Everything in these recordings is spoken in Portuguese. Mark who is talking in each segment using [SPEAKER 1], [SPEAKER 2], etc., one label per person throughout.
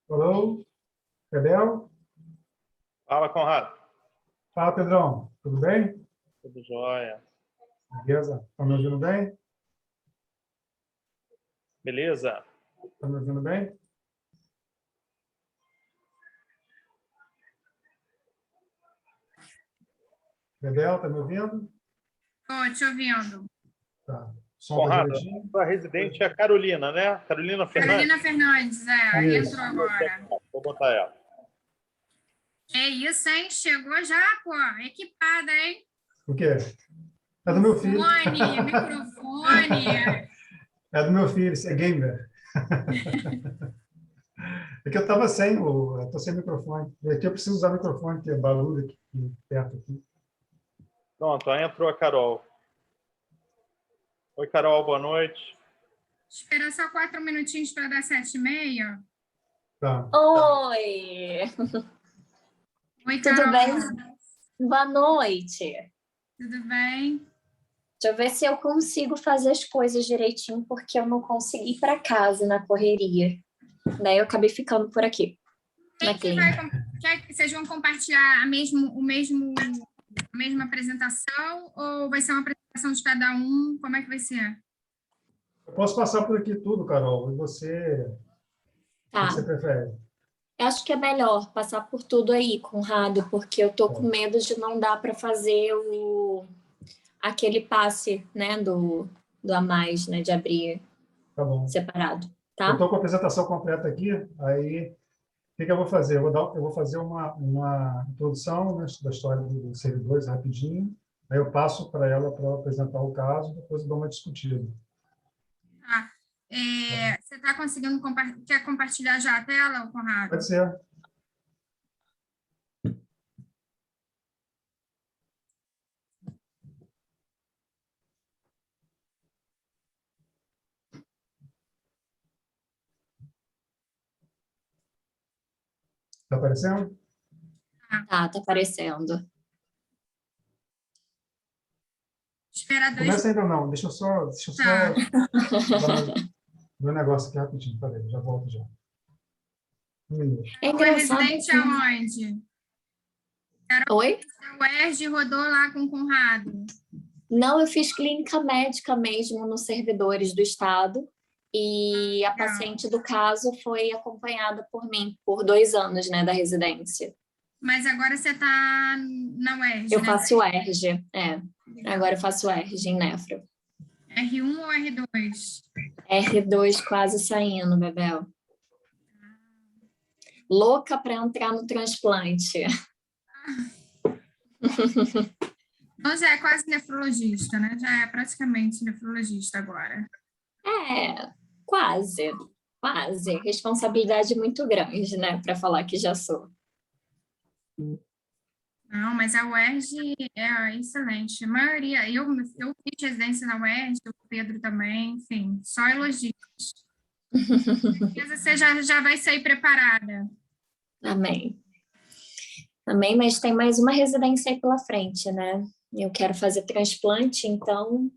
[SPEAKER 1] Alô, Pedel?
[SPEAKER 2] Fala, Conrado.
[SPEAKER 1] Fala, Pedrão. Tudo bem?
[SPEAKER 2] Tudo jóia.
[SPEAKER 1] Beleza? Tá me ouvindo bem?
[SPEAKER 2] Beleza?
[SPEAKER 1] Tá me ouvindo bem? Pedel, tá me ouvindo?
[SPEAKER 3] Estou te ouvindo.
[SPEAKER 1] Tá. Som tá
[SPEAKER 2] Conrado,
[SPEAKER 1] direitinho?
[SPEAKER 2] a residente é a Carolina, né? Carolina Fernandes?
[SPEAKER 3] Carolina Fernandes,
[SPEAKER 1] Isso.
[SPEAKER 3] entrou agora.
[SPEAKER 2] Vou botar ela.
[SPEAKER 3] É isso, hein? Chegou já, pô. Equipada, hein?
[SPEAKER 1] O quê? É do meu filho.
[SPEAKER 3] Fone, microfone.
[SPEAKER 1] É do meu filho, isso é gamer. É que eu tava sem, eu tô sem microfone. E aqui eu preciso usar microfone, que é barulho aqui perto. Aqui.
[SPEAKER 2] Pronto, aí entrou a Carol. Oi, Carol, boa noite.
[SPEAKER 3] Esperar só 4 minutinhos para dar 7h30.
[SPEAKER 1] Tá.
[SPEAKER 4] Oi,
[SPEAKER 3] Oi,
[SPEAKER 4] tudo
[SPEAKER 3] Carol.
[SPEAKER 4] bem? Boa noite.
[SPEAKER 3] Tudo bem?
[SPEAKER 4] Deixa eu ver se eu consigo fazer as coisas direitinho, porque eu não consegui ir para casa na correria. Daí eu acabei ficando por aqui, na
[SPEAKER 3] Quem que vai,
[SPEAKER 4] clínica.
[SPEAKER 3] quer que vocês vão compartilhar a mesma apresentação ou vai ser uma apresentação de cada um? Como é que vai ser?
[SPEAKER 1] Eu posso passar por aqui tudo, Carol. E você, o
[SPEAKER 4] Tá,
[SPEAKER 1] que você prefere?
[SPEAKER 4] eu acho que é melhor passar por tudo aí, Conrado, porque eu tô com medo de não dar para fazer aquele passe, né, do a mais, né, de abrir
[SPEAKER 1] Tá bom.
[SPEAKER 4] separado,
[SPEAKER 1] Eu
[SPEAKER 4] tá?
[SPEAKER 1] estou com a apresentação completa aqui, aí o que eu vou fazer? Eu vou fazer uma introdução, né, da história dos servidores rapidinho, aí eu passo para ela para apresentar o caso, depois eu dou uma discutida.
[SPEAKER 3] Tá. Você está conseguindo quer compartilhar já a tela, Conrado?
[SPEAKER 1] Pode ser. Está aparecendo?
[SPEAKER 4] Tá aparecendo.
[SPEAKER 3] Esperar 2
[SPEAKER 1] Começa ainda não, deixa eu só
[SPEAKER 3] Tá.
[SPEAKER 1] ver um negócio aqui rapidinho, peraí, já volto já. Um minuto.
[SPEAKER 4] É
[SPEAKER 3] O
[SPEAKER 4] engraçado
[SPEAKER 3] residente
[SPEAKER 4] que...
[SPEAKER 3] aonde?
[SPEAKER 4] Oi?
[SPEAKER 3] O ERG rodou lá com o Conrado.
[SPEAKER 4] Não, eu fiz clínica médica mesmo nos servidores do estado e a paciente do caso foi acompanhada por mim por 2 anos, né, da residência.
[SPEAKER 3] Mas agora você está na UERJ,
[SPEAKER 4] Eu
[SPEAKER 3] né?
[SPEAKER 4] faço UERJ, agora eu faço UERJ em nefro.
[SPEAKER 3] R1 ou R2?
[SPEAKER 4] R2 quase saindo, Bebel. Louca para entrar no transplante.
[SPEAKER 3] Então já é quase nefrologista, né? Já é praticamente nefrologista agora.
[SPEAKER 4] Quase. Responsabilidade muito grande, né, para falar que já sou.
[SPEAKER 3] Não, mas a UERJ é excelente. A maioria, eu fiz residência na UERJ, o Pedro também, enfim, só elogios. Você já vai sair preparada.
[SPEAKER 4] Amém. Amém, mas tem mais uma residência aí pela frente, né? Eu quero fazer transplante, então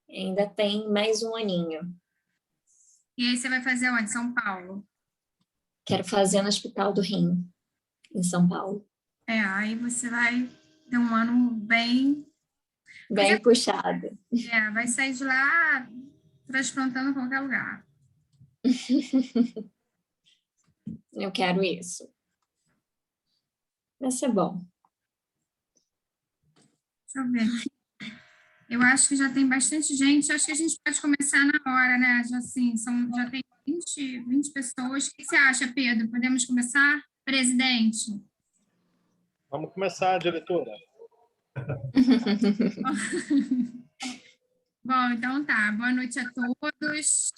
[SPEAKER 4] ainda tem mais um aninho.
[SPEAKER 3] E aí você vai fazer onde? São Paulo?
[SPEAKER 4] Quero fazer no Hospital do Rim, em São Paulo.
[SPEAKER 3] Aí você vai ter um ano bem
[SPEAKER 4] Puxado.
[SPEAKER 3] vai sair de lá transplantando em qualquer lugar.
[SPEAKER 4] Eu quero isso. Vai ser bom.
[SPEAKER 3] Deixa eu ver. Eu acho que já tem bastante gente. Acho que a gente pode começar na hora, né? Já, assim, já tem 20 pessoas. O que você acha, Pedro? Podemos começar? Presidente.
[SPEAKER 2] Vamos começar, diretora.
[SPEAKER 3] Bom, então tá. Boa noite a todos.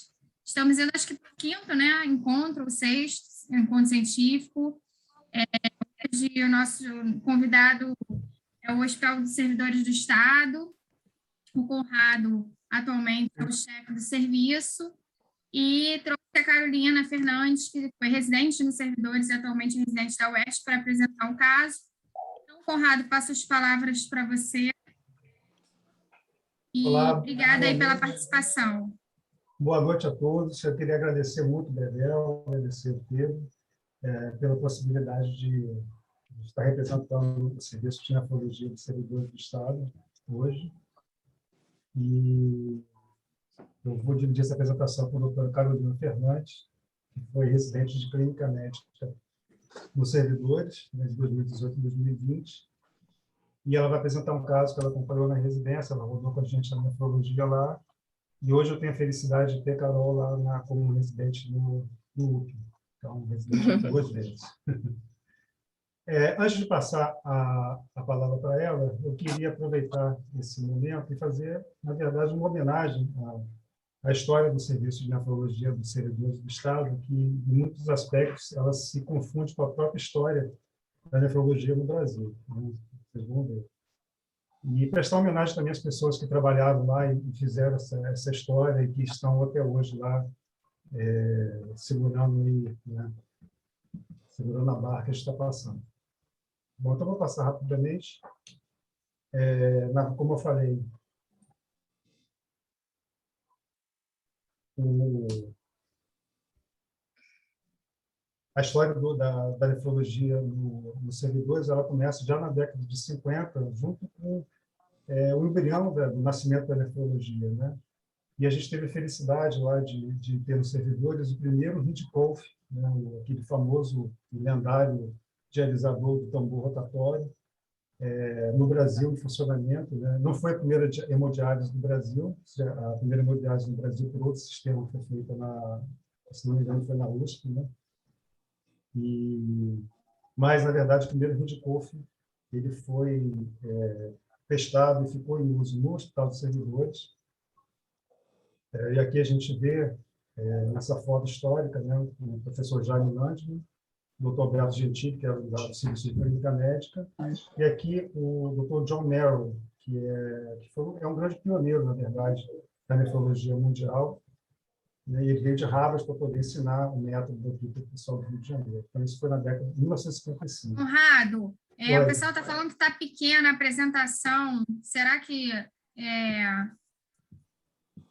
[SPEAKER 3] Estamos indo, acho que para o 5º, né? Encontro, o 6º, encontro científico. Hoje o nosso convidado é o Hospital dos Servidores do Estado. O Conrado, atualmente, é o chefe do serviço. E trouxe a Carolina Fernandes, que foi residente nos servidores e atualmente residente da UERJ, para apresentar o caso. Então, Conrado, passo as palavras para você. E
[SPEAKER 1] Olá,
[SPEAKER 3] obrigada aí pela participação.
[SPEAKER 1] Boa noite a todos. Eu queria agradecer muito, Bebel, agradecer o Pedro, pela possibilidade de estar representando o Serviço de Nefrologia dos Servidores do Estado hoje. E eu vou dividir essa apresentação com a doutora Carolina Fernandes, que foi residente de clínica médica nos servidores, de 2018 e 2020. E ela vai apresentar um caso que ela acompanhou na residência, ela rodou com a gente na nefrologia lá. E hoje eu tenho a felicidade de ter Carol lá como residente no UP. Então, residente 2 vezes. Antes de passar a palavra para ela, eu queria aproveitar esse momento e fazer, na verdade, uma homenagem à história do Serviço de Nefrologia dos Servidores do Estado, que, em muitos aspectos, ela se confunde com a própria história da nefrologia no Brasil. Né? Vocês vão ver. E prestar homenagem também às pessoas que trabalharam lá e fizeram essa história e que estão até hoje lá segurando, né, segurando a barra que a gente está passando. Bom, então vou passar rapidamente. Como eu falei, a história da nefrologia nos servidores, ela começa já na década de 50, junto com o embrião do nascimento da nefrologia, né? E a gente teve a felicidade lá de ter nos servidores o primeiro Hindkolf, né? Aquele famoso e lendário dialisador do tambor rotatório, no Brasil em funcionamento, né? Não foi a primeira hemodiálise do Brasil, a primeira hemodiálise no Brasil por outro sistema foi feita se não me engano, foi na USP, né? Mas, na verdade, o primeiro Hindkolf ele foi testado e ficou em uso no Hospital dos Servidores. E aqui a gente vê, nessa foto histórica, né, o professor Jaime Landman, o Dr. Alberto Gentili, que era do Serviço de Clínica Médica, e aqui o Dr. John Merrill, que é um grande pioneiro, na verdade, da nefrologia mundial, né, e ele veio de Harvard para poder ensinar o método aqui para o pessoal do Rio de Janeiro. Então, isso foi na década de 1955.
[SPEAKER 3] Conrado, o pessoal está falando que está pequena a apresentação. Será que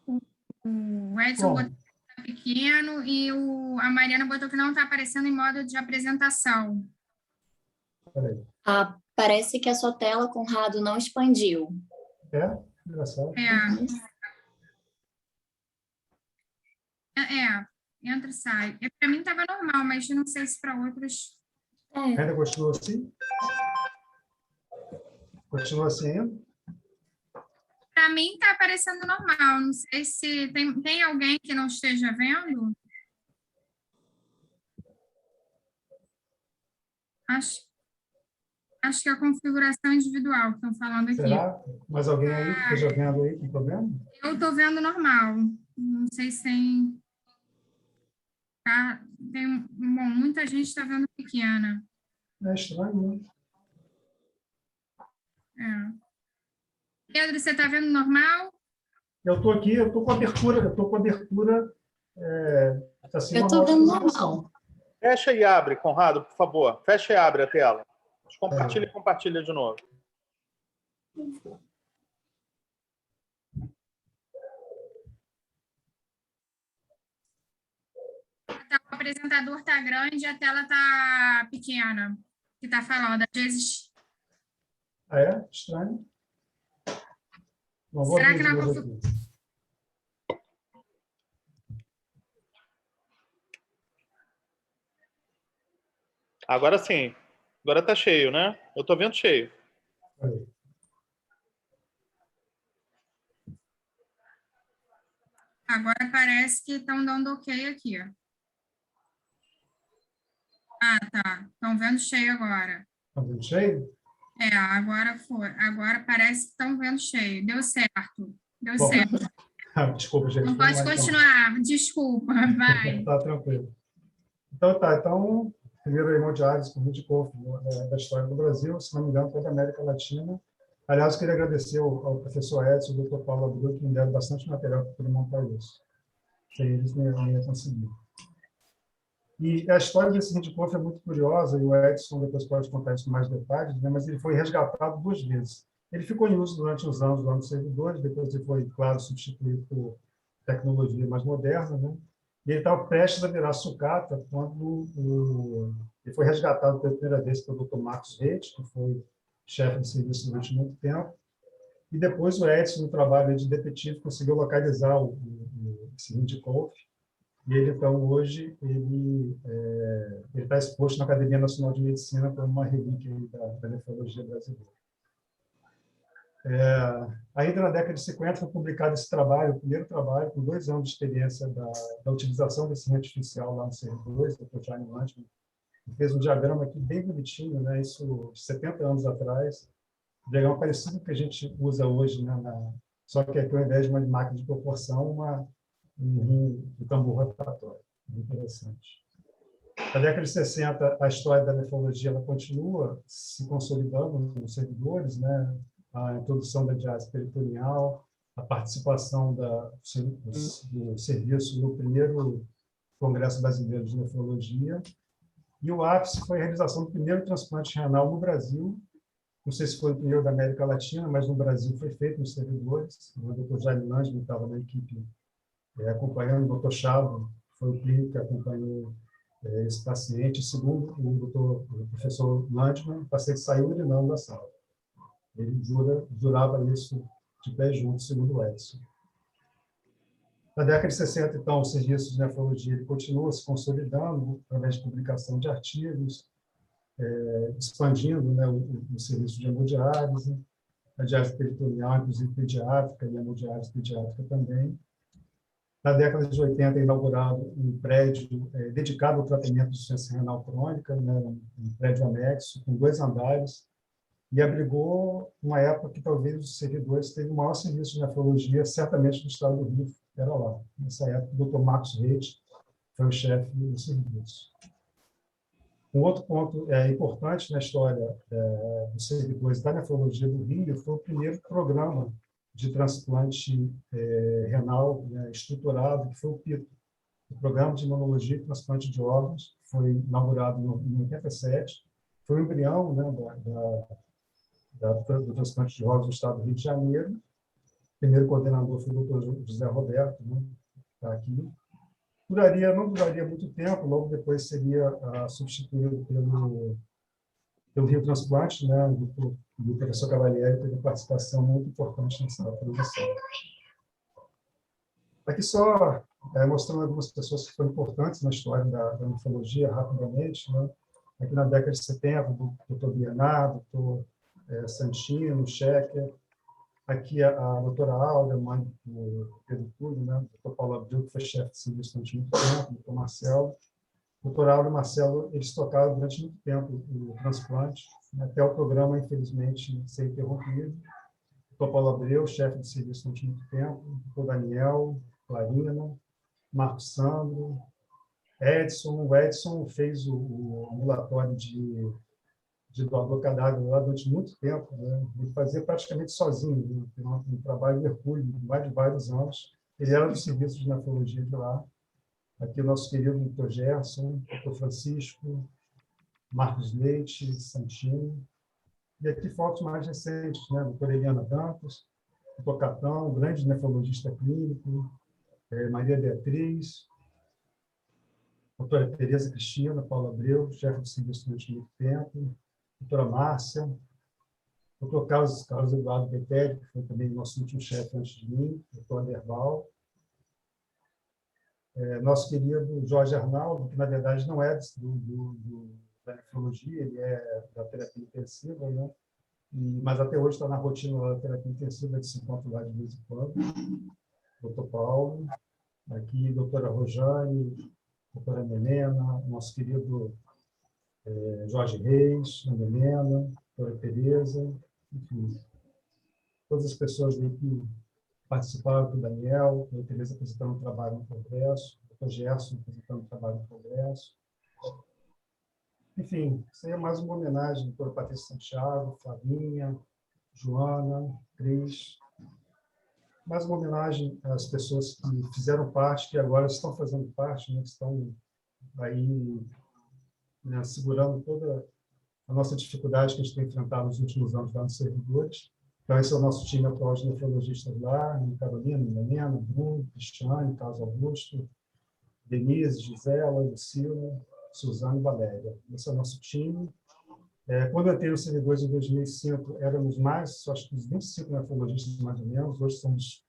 [SPEAKER 3] o Edson botou que está pequeno e a Mariana botou que não está aparecendo em modo de apresentação?
[SPEAKER 4] Parece que a sua tela, Conrado, não expandiu.
[SPEAKER 1] Engraçado.
[SPEAKER 3] Entra e sai. Para mim estava normal, mas não sei se para outros...
[SPEAKER 1] Ainda continua assim? Continua assim ainda?
[SPEAKER 3] Para mim está aparecendo normal. Não sei se tem alguém que não esteja vendo. Acho que é a configuração individual que estão falando aqui.
[SPEAKER 1] Será? Mas alguém aí que esteja vendo aí com problema?
[SPEAKER 3] Eu estou vendo normal. Não sei se tem... Bom, muita gente está vendo pequena.
[SPEAKER 1] É estranho,
[SPEAKER 3] né? Pedro, você está vendo normal?
[SPEAKER 1] Eu estou aqui, eu estou com abertura, assim,
[SPEAKER 4] eu estou vendo normal.
[SPEAKER 2] Fecha e abre, Conrado, por favor. Fecha e abre a tela. Compartilha e compartilha de novo.
[SPEAKER 3] O apresentador está grande e a tela está pequena. Que está falando, às vezes...
[SPEAKER 1] Estranho.
[SPEAKER 3] Será que não...
[SPEAKER 2] Agora sim. Agora está cheio, né? Eu estou vendo cheio.
[SPEAKER 3] Agora parece que estão dando ok aqui. Tá. Estão vendo cheio agora.
[SPEAKER 1] Estão vendo cheio?
[SPEAKER 3] Agora foi. Agora parece que estão vendo cheio. Deu certo.
[SPEAKER 1] Bom,
[SPEAKER 3] certo.
[SPEAKER 1] Desculpa, gente.
[SPEAKER 3] Não pode continuar. Então. Desculpa, vai.
[SPEAKER 1] Tá tranquilo. Então, primeiro hemodiálise com Hindkolf da história do Brasil, se não me engano, foi da América Latina. Aliás, eu queria agradecer ao professor Edson e ao Dr. Paulo Abreu, que me deram bastante material para poder montar isso. Sem eles, não ia conseguir. E a história desse Hindkolf é muito curiosa, e o Edson depois pode contar isso com mais detalhes, né? Mas ele foi resgatado 2 vezes. Ele ficou em uso durante os anos lá nos servidores, depois ele foi, claro, substituído por tecnologia mais moderna, né? E ele estava prestes a virar sucata quando ele foi resgatado pela primeira vez pelo Dr. Marcos Reis, que foi chefe de serviço durante muito tempo. E depois o Edson, no trabalho de detetive, conseguiu localizar o Sindikov. E ele, então, hoje, ele está exposto na Academia Nacional de Medicina como uma relíquia da nefrologia brasileira. Ainda na década de 50 foi publicado esse trabalho, o primeiro trabalho, com 2 anos de experiência da utilização desse rim artificial lá no CR2, o Dr. Jaime Landman. Fez um diagrama aqui bem bonitinho, né? Isso 70 anos atrás, um diagrama parecido com o que a gente usa hoje, né? Só que aqui, ao invés de uma máquina de proporção, um rim de tambor rotatório. Interessante. Na década de 60, a história da nefrologia ela continua se consolidando nos servidores, né? A introdução da diálise peritoneal, a participação do serviço no primeiro Congresso Brasileiro de Nefrologia, e o ápice foi a realização do primeiro transplante renal no Brasil. Não sei se foi o primeiro da América Latina, mas no Brasil foi feito nos servidores. O Dr. Jaime Landman estava na equipe acompanhando, o Dr. Chavo foi o clínico que acompanhou esse paciente. Segundo o professor Landman, o paciente saiu urinando da sala. Ele jurava isso de pé junto, segundo o Edson. Na década de 60, então, o serviço de nefrologia ele continua se consolidando através de publicação de artigos, expandindo, né, o serviço de hemodiálise, a diálise peritoneal, inclusive pediátrica, e a hemodiálise pediátrica também. Na década de 80, é inaugurado um prédio dedicado ao tratamento de insuficiência renal crônica, né, um prédio anexo, com 2 andares, e abrigou uma época que talvez os servidores teve o maior serviço de nefrologia, certamente no estado do Rio, era lá. Nessa época, o Dr. Marcos Reis foi o chefe do serviço. Um outro ponto importante na história dos servidores da nefrologia do Rio foi o primeiro programa de transplante renal, né, estruturado, que foi o PITO, o Programa de Imunologia e Transplante de Órgãos, foi inaugurado em 87, foi o embrião, né, do transplante de órgãos do estado do Rio de Janeiro. O primeiro coordenador foi o Dr. José Roberto, né, que está aqui. Não duraria muito tempo, logo depois seria substituído pelo Rio Transplante, né, do professor Cavalieri, que teve participação muito importante nessa produção. Aqui só mostrando algumas pessoas que foram importantes na história da nefrologia, rapidamente, né. Aqui na década de 70, o Dr. Bernardo, o Dr. Santino, Schecker. Aqui a doutora Alda, mãe do Pedro Túlio, né? O Dr. Paulo Abreu, que foi chefe de serviço durante muito tempo, o Dr. Marcelo. O Dr. Alda e o Marcelo, eles tocaram durante muito tempo o transplante, né, até o programa, infelizmente, ser interrompido. O Dr. Paulo Abreu, chefe de serviço durante muito tempo. O Dr. Daniel, Clarina, Marcos Sandro, Edson. O Edson fez o ambulatório de doador cadáver lá durante muito tempo, né? Ele fazia praticamente sozinho, né? Um trabalho hercúleo, mais de vários anos. Ele era do serviço de nefrologia de lá. Aqui o nosso querido Dr. Gerson, Dr. Francisco, Marcos Leite, Santino. E aqui fotos mais recentes, né? Dr. Eliana Dantas, Dr. Catão, grande nefrologista clínico, Maria Beatriz, doutora Tereza Cristina, Paulo Abreu, chefe de serviço durante muito tempo, doutora Márcia, doutor Carlos Eduardo Betelli, que foi também nosso último chefe antes de mim, doutor Anderval, nosso querido Jorge Arnaldo, que na verdade não é da nefrologia, ele é da terapia intensiva, né? Mas até hoje está na rotina da terapia intensiva, de se encontra lá de vez em quando. Doutor Paulo, aqui doutora Rojane, doutora Melena, nosso querido Jorge Reis, Ana Helena, doutora Tereza, enfim, todas as pessoas aí que participaram, do Daniel, a Tereza apresentando um trabalho no Congresso, o doutor Gerson apresentando um trabalho no Congresso. Enfim, isso aí é mais uma homenagem à doutora Patrícia Santiago, Flavinha, Joana, Cris. Mais uma homenagem às pessoas que fizeram parte, que agora estão fazendo parte, né, que estão aí, né, segurando toda a nossa dificuldade que a gente tem enfrentado nos últimos anos lá nos servidores. Então, esse é o nosso time atual de nefrologistas lá, Carolina, Helena, Bruno, Cristiane, Carlos Augusto, Denise, Gisela, Lucila, Suzana e Valéria. Esse é o nosso time. Quando eu entrei no CV2 em 2005, éramos mais, acho que uns 25 nefrologistas, mais ou menos. Hoje somos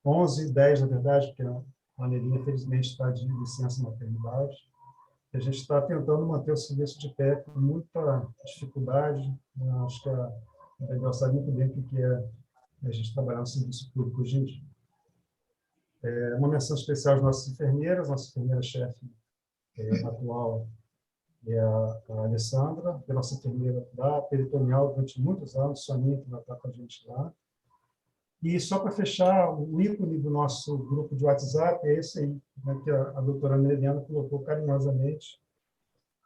[SPEAKER 1] 11, 10, na verdade, porque a Nelinha, infelizmente, está de licença maternidade. A gente está tentando manter o serviço de pé com muita dificuldade. Acho que a Daniel sabe muito bem o que é a gente trabalhar no serviço público hoje em dia. Uma menção especial às nossas enfermeiras, nossa enfermeira-chefe atual é a Alessandra, que é nossa enfermeira da peritoneal durante muitos anos, Soninha, que vai estar com a gente lá. E só para fechar, o ícone do nosso grupo de WhatsApp é esse aí, né, que a doutora Meliana colocou carinhosamente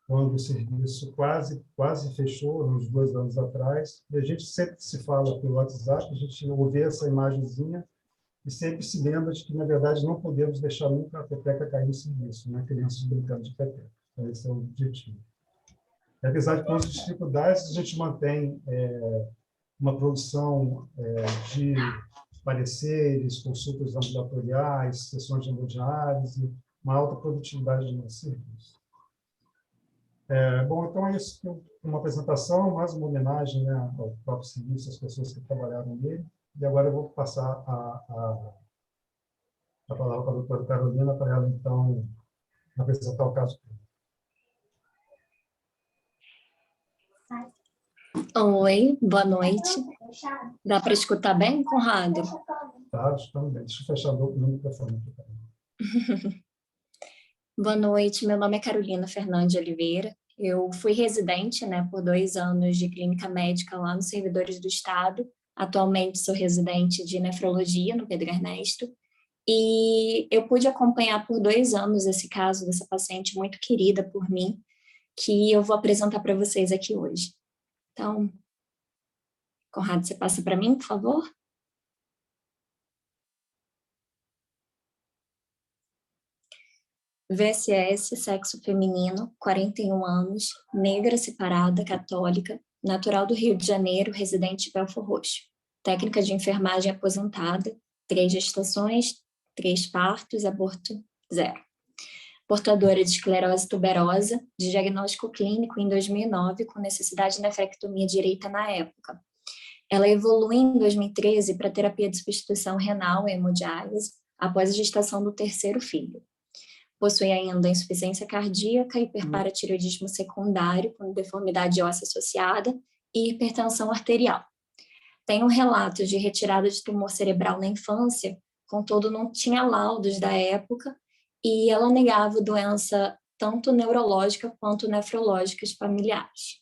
[SPEAKER 1] quando o serviço quase fechou, uns 2 anos atrás. E a gente sempre se fala pelo WhatsApp, a gente ouve essa imagenzinha e sempre se lembra de que, na verdade, não podemos deixar nunca a pepeca cair no serviço, né? Crianças brincando de pepeca. Então, esse é o objetivo. E, apesar de todas as dificuldades, a gente mantém uma produção de pareceres, consultas ambulatoriais, sessões de hemodiálise, uma alta produtividade no nosso serviço. Bom, então é isso, uma apresentação, mais uma homenagem, né, ao próprio serviço, às pessoas que trabalharam nele. E agora eu vou passar a palavra para a doutora Carolina, para ela, então, apresentar o caso.
[SPEAKER 4] Oi, boa noite. Dá para escutar bem, Conrado?
[SPEAKER 1] Tá, estamos bem. Deixa eu fechar o microfone aqui.
[SPEAKER 4] Boa noite, meu nome é Carolina Fernandes de Oliveira. Eu fui residente, né, por 2 anos de clínica médica lá nos Servidores do Estado. Atualmente sou residente de nefrologia no Pedro Ernesto. E eu pude acompanhar por 2 anos esse caso dessa paciente muito querida por mim, que eu vou apresentar para vocês aqui hoje. Então, Conrado, você passa para mim, por favor? VSS, sexo feminino, 41 anos, negra separada, católica, natural do Rio de Janeiro, residente de Belford Roxo. Técnica de enfermagem aposentada, 3 gestações, 3 partos, aborto 0. Portadora de esclerose tuberosa, de diagnóstico clínico em 2009, com necessidade de nefrectomia direita na época. Ela evolui em 2013 para terapia de substituição renal e hemodiálise, após a gestação do 3º filho. Possui ainda insuficiência cardíaca, hiperparatireoidismo secundário, com deformidade óssea associada e hipertensão arterial. Tem um relato de retirada de tumor cerebral na infância, contudo não tinha laudos da época, e ela negava doença tanto neurológica quanto nefrológicas familiares.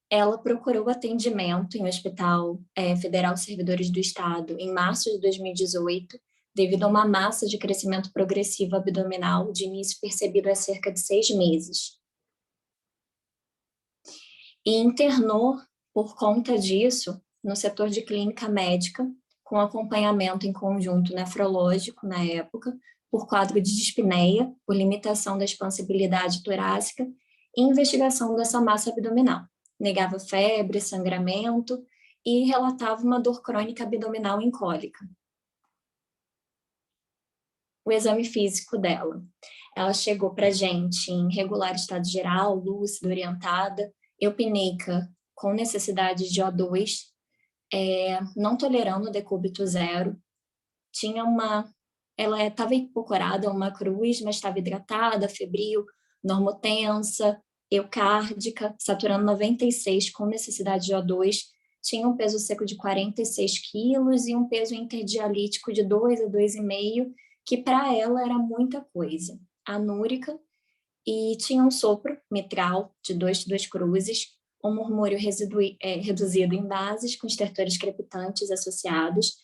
[SPEAKER 4] Ela procurou atendimento em um Hospital Federal Servidores do Estado em março de 2018, devido a uma massa de crescimento progressivo abdominal de início percebido há cerca de 6 meses. E internou, por conta disso, no setor de clínica médica, com acompanhamento em conjunto nefrológico na época, por quadro de dispneia, por limitação da expansibilidade torácica e investigação dessa massa abdominal. Negava febre, sangramento e relatava uma dor crônica abdominal incólica. O exame físico dela. Ela chegou para a gente em regular estado geral, lúcida, orientada, eupneica com necessidade de O2, não tolerando decúbito 0. Ela estava hipocorada, uma cruz, mas estava hidratada, febril, normotensa, eucárdica, saturando 96 com necessidade de O2, tinha um peso seco de 46 quilos e um peso interdialítico de 2 a 2,5, que para ela era muita coisa. Anúrica, e tinha um sopro mitral de 2 cruzes, um murmúrio reduzido em bases, com estertores crepitantes associados,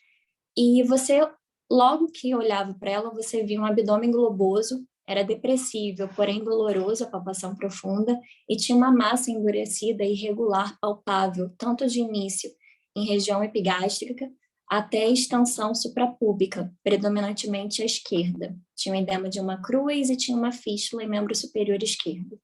[SPEAKER 4] e você, logo que olhava para ela, você via um abdômen globoso, era depressível, porém doloroso, a palpação profunda, e tinha uma massa endurecida e irregular palpável, tanto de início em região epigástrica, até a extensão suprapúbica, predominantemente à esquerda. Tinha um edema de uma cruz e tinha uma fístula em membro superior esquerdo.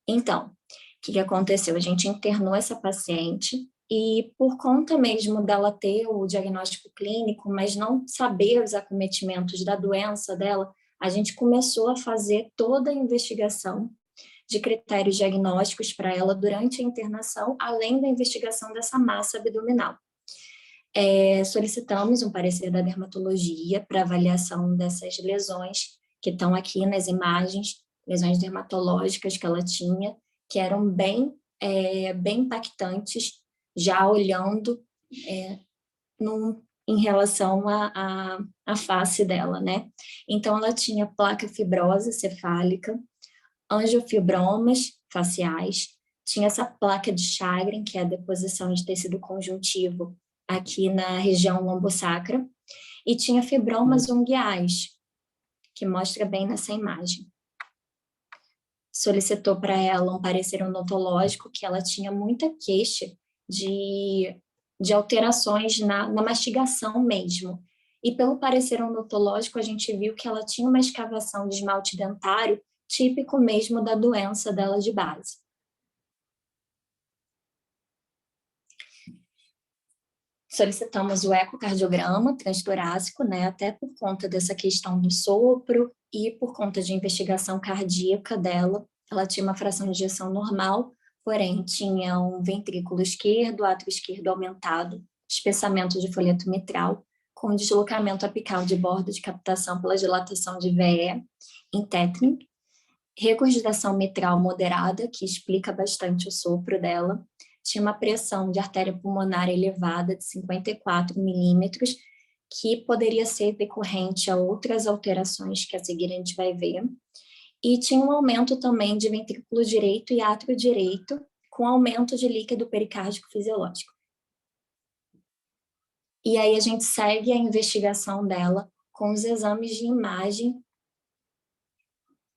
[SPEAKER 4] Então, o que aconteceu? A gente internou essa paciente e, por conta mesmo dela ter o diagnóstico clínico, mas não saber os acometimentos da doença dela, a gente começou a fazer toda a investigação de critérios diagnósticos para ela durante a internação, além da investigação dessa massa abdominal. Solicitamos um parecer da dermatologia para avaliação dessas lesões que estão aqui nas imagens, lesões dermatológicas que ela tinha, que eram bem impactantes, já olhando em relação à face dela, né? Então, ela tinha placa fibrosa cefálica, angiofibromas faciais, tinha essa placa de Sjögren, que é a deposição de tecido conjuntivo aqui na região lombosacra, e tinha fibromas unguiais, que mostra bem nessa imagem. Solicitou para ela um parecer odontológico, que ela tinha muita queixa de alterações na mastigação mesmo. E pelo parecer odontológico, a gente viu que ela tinha uma escavação de esmalte dentário típico mesmo da doença dela de base. Solicitamos o ecocardiograma transtorácico, né, até por conta dessa questão do sopro e por conta de investigação cardíaca dela. Ela tinha uma fração de ejeção normal, porém tinha um ventrículo esquerdo, átrio esquerdo aumentado, espessamento de folheto mitral, com deslocamento apical de bordo de captação pela dilatação de VE em tétano, regurgitação mitral moderada, que explica bastante o sopro dela, tinha uma pressão de artéria pulmonar elevada de 54 milímetros, que poderia ser decorrente a outras alterações que a seguir a gente vai ver, e tinha um aumento também de ventrículo direito e átrio direito, com aumento de líquido pericárdico fisiológico. E aí a gente segue a investigação dela com os exames de imagem,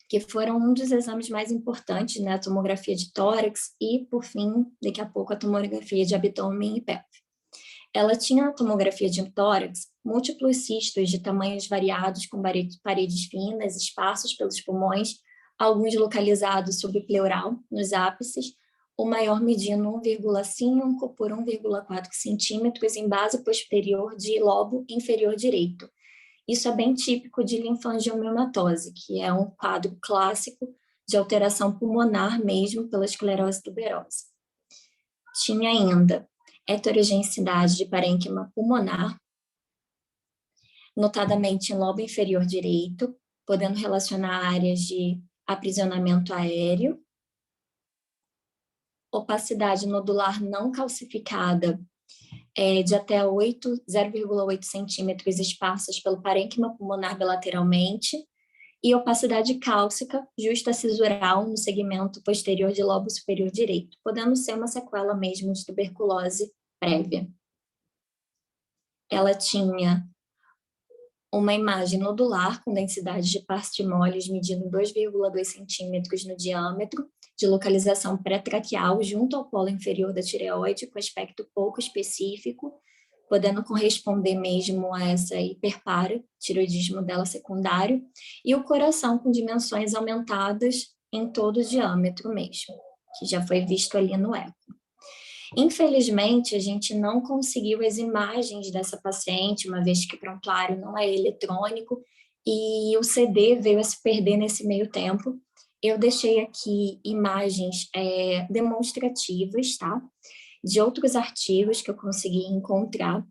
[SPEAKER 4] que foram um dos exames mais importantes, né, a tomografia de tórax e, por fim, daqui a pouco, a tomografia de abdômen e pelve. Ela tinha na tomografia de tórax múltiplos cistos de tamanhos variados, com paredes finas, espaços pelos pulmões, alguns localizados subpleural, nos ápices, o maior medindo 1,5 por 1,4 centímetros em base posterior de lobo inferior direito. Isso é bem típico de linfangiomioma-matose, que é um quadro clássico de alteração pulmonar mesmo pela esclerose tuberosa. Tinha ainda heterogeneidade de parênquima pulmonar, notadamente em lobo inferior direito, podendo relacionar áreas de aprisionamento aéreo, opacidade nodular não calcificada, de até 0,8 centímetros esparsas pelo parênquima pulmonar bilateralmente, e opacidade cálcica justa cisural no segmento posterior de lobo superior direito, podendo ser uma sequela mesmo de tuberculose prévia. Ela tinha uma imagem nodular com densidade de pastimoles medindo 2,2 centímetros no diâmetro, de localização pré-traqueal junto ao polo inferior da tireoide, com aspecto pouco específico, podendo corresponder mesmo a essa hiperparatireoidismo dela secundário, e o coração com dimensões aumentadas em todo o diâmetro mesmo, que já foi visto ali no eco. Infelizmente, a gente não conseguiu as imagens dessa paciente, uma vez que o prontuário não é eletrônico e o CD veio a se perder nesse meio tempo. Eu deixei aqui imagens demonstrativas, tá? De outros artigos que eu consegui encontrar